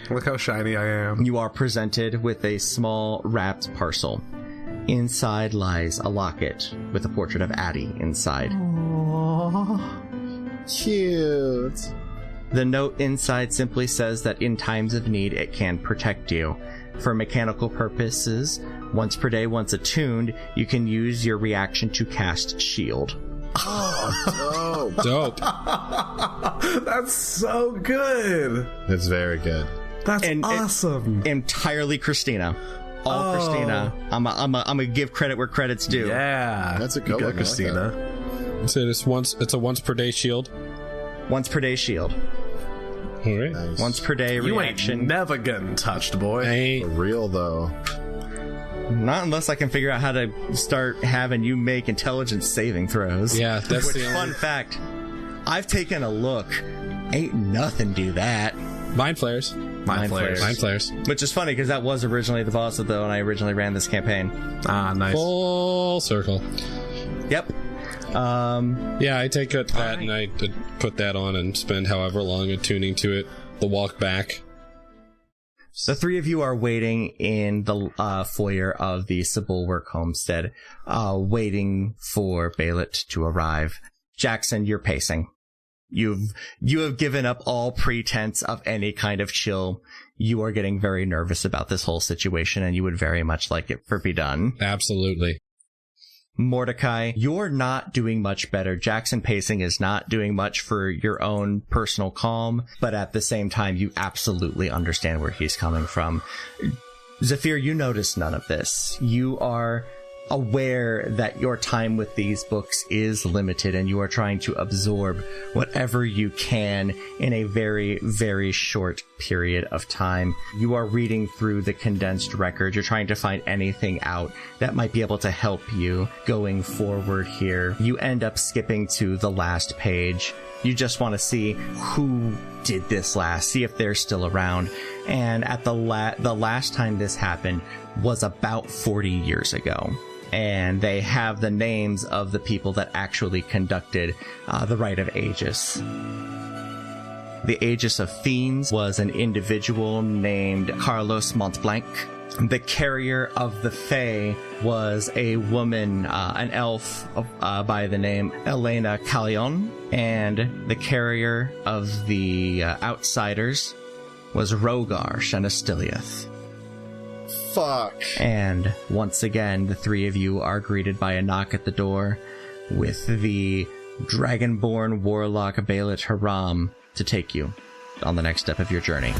B: Look how shiny I am.
A: You are presented with a small wrapped parcel. Inside lies a locket with a portrait of Addie inside.
C: Aww. Cute.
A: The note inside simply says that in times of need, it can protect you. For mechanical purposes, once per day, once attuned, you can use your reaction to cast Shield.
C: Oh,
D: Dope.
B: That's so good.
C: That's very good.
B: That's awesome.
A: Entirely Christina. All Christina. I'm gonna give credit where credit's due.
B: Yeah.
C: That's a good one,
B: Christina.
D: So it's a once per day shield.
A: Once per day shield.
D: All right.
C: Nice.
A: Once per day
B: You
A: reaction.
B: ain't never getting touched, boy.
C: For real, though.
A: Not unless I can figure out how to start having you make intelligence saving throws.
D: Yeah, that's
A: Which,
D: the only...
A: fun fact, I've taken a look. Ain't nothing do that.
D: Mind flares.
B: Mind flares.
D: Mind flares.
A: Which is funny, because that was originally the boss of when I originally ran this campaign.
B: Ah, nice.
D: Full circle.
A: Yep.
D: Yeah, I take that and I put that on and spend however long attuning to it. The walk back.
A: The 3 of you are waiting in the foyer of the Sebulwark homestead, waiting for Baelit to arrive. Jackson, you're pacing. You have given up all pretense of any kind of chill. You are getting very nervous about this whole situation, and you would very much like it to be done.
D: Absolutely.
A: Mordecai, you're not doing much better. Jackson pacing is not doing much for your own personal calm, but at the same time, you absolutely understand where he's coming from. Zephyr, you notice none of this. You are aware that your time with these books is limited, and you are trying to absorb whatever you can in a very, very short period of time. You are reading through the condensed record. You're trying to find anything out that might be able to help you going forward here. You end up skipping to the last page. You just want to see who did this last, see if they're still around. And at the last time this happened was about 40 years ago. And they have the names of the people that actually conducted the Rite of Aegis. The Aegis of Fiends was an individual named Carlos Montblanc. The carrier of the Fae was a woman, an elf by the name Elena Callion. And the carrier of the Outsiders was Rogar Shenastiliath.
C: Fuck.
A: And once again, the 3 of you are greeted by a knock at the door with the Dragonborn Warlock Baelit Haram to take you on the next step of your journey.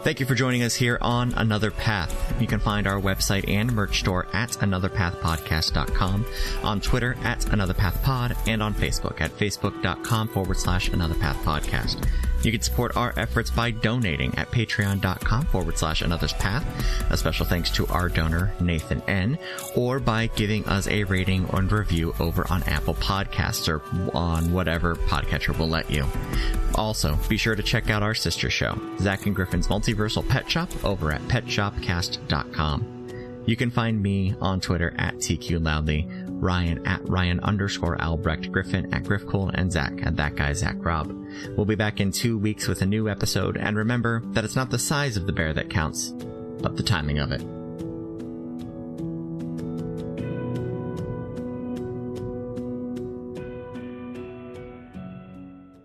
A: Thank you for joining us here on Another Path. You can find our website and merch store at anotherpathpodcast.com, on Twitter at anotherpathpod, and on Facebook at facebook.com/anotherpathpodcast. You can support our efforts by donating at patreon.com/anotherspath. A special thanks to our donor, Nathan N., or by giving us a rating and review over on Apple Podcasts or on whatever podcatcher will let you. Also, be sure to check out our sister show, Zach and Griffin's Multiversal Pet Shop, over at petshopcast.com. You can find me on Twitter at TQLoudly, Ryan at Ryan_Albrecht, Griffin at Griffcool, and Zach at That Guy Zach Rob. We'll be back in 2 weeks with a new episode, and remember that it's not the size of the bear that counts, but the timing of it.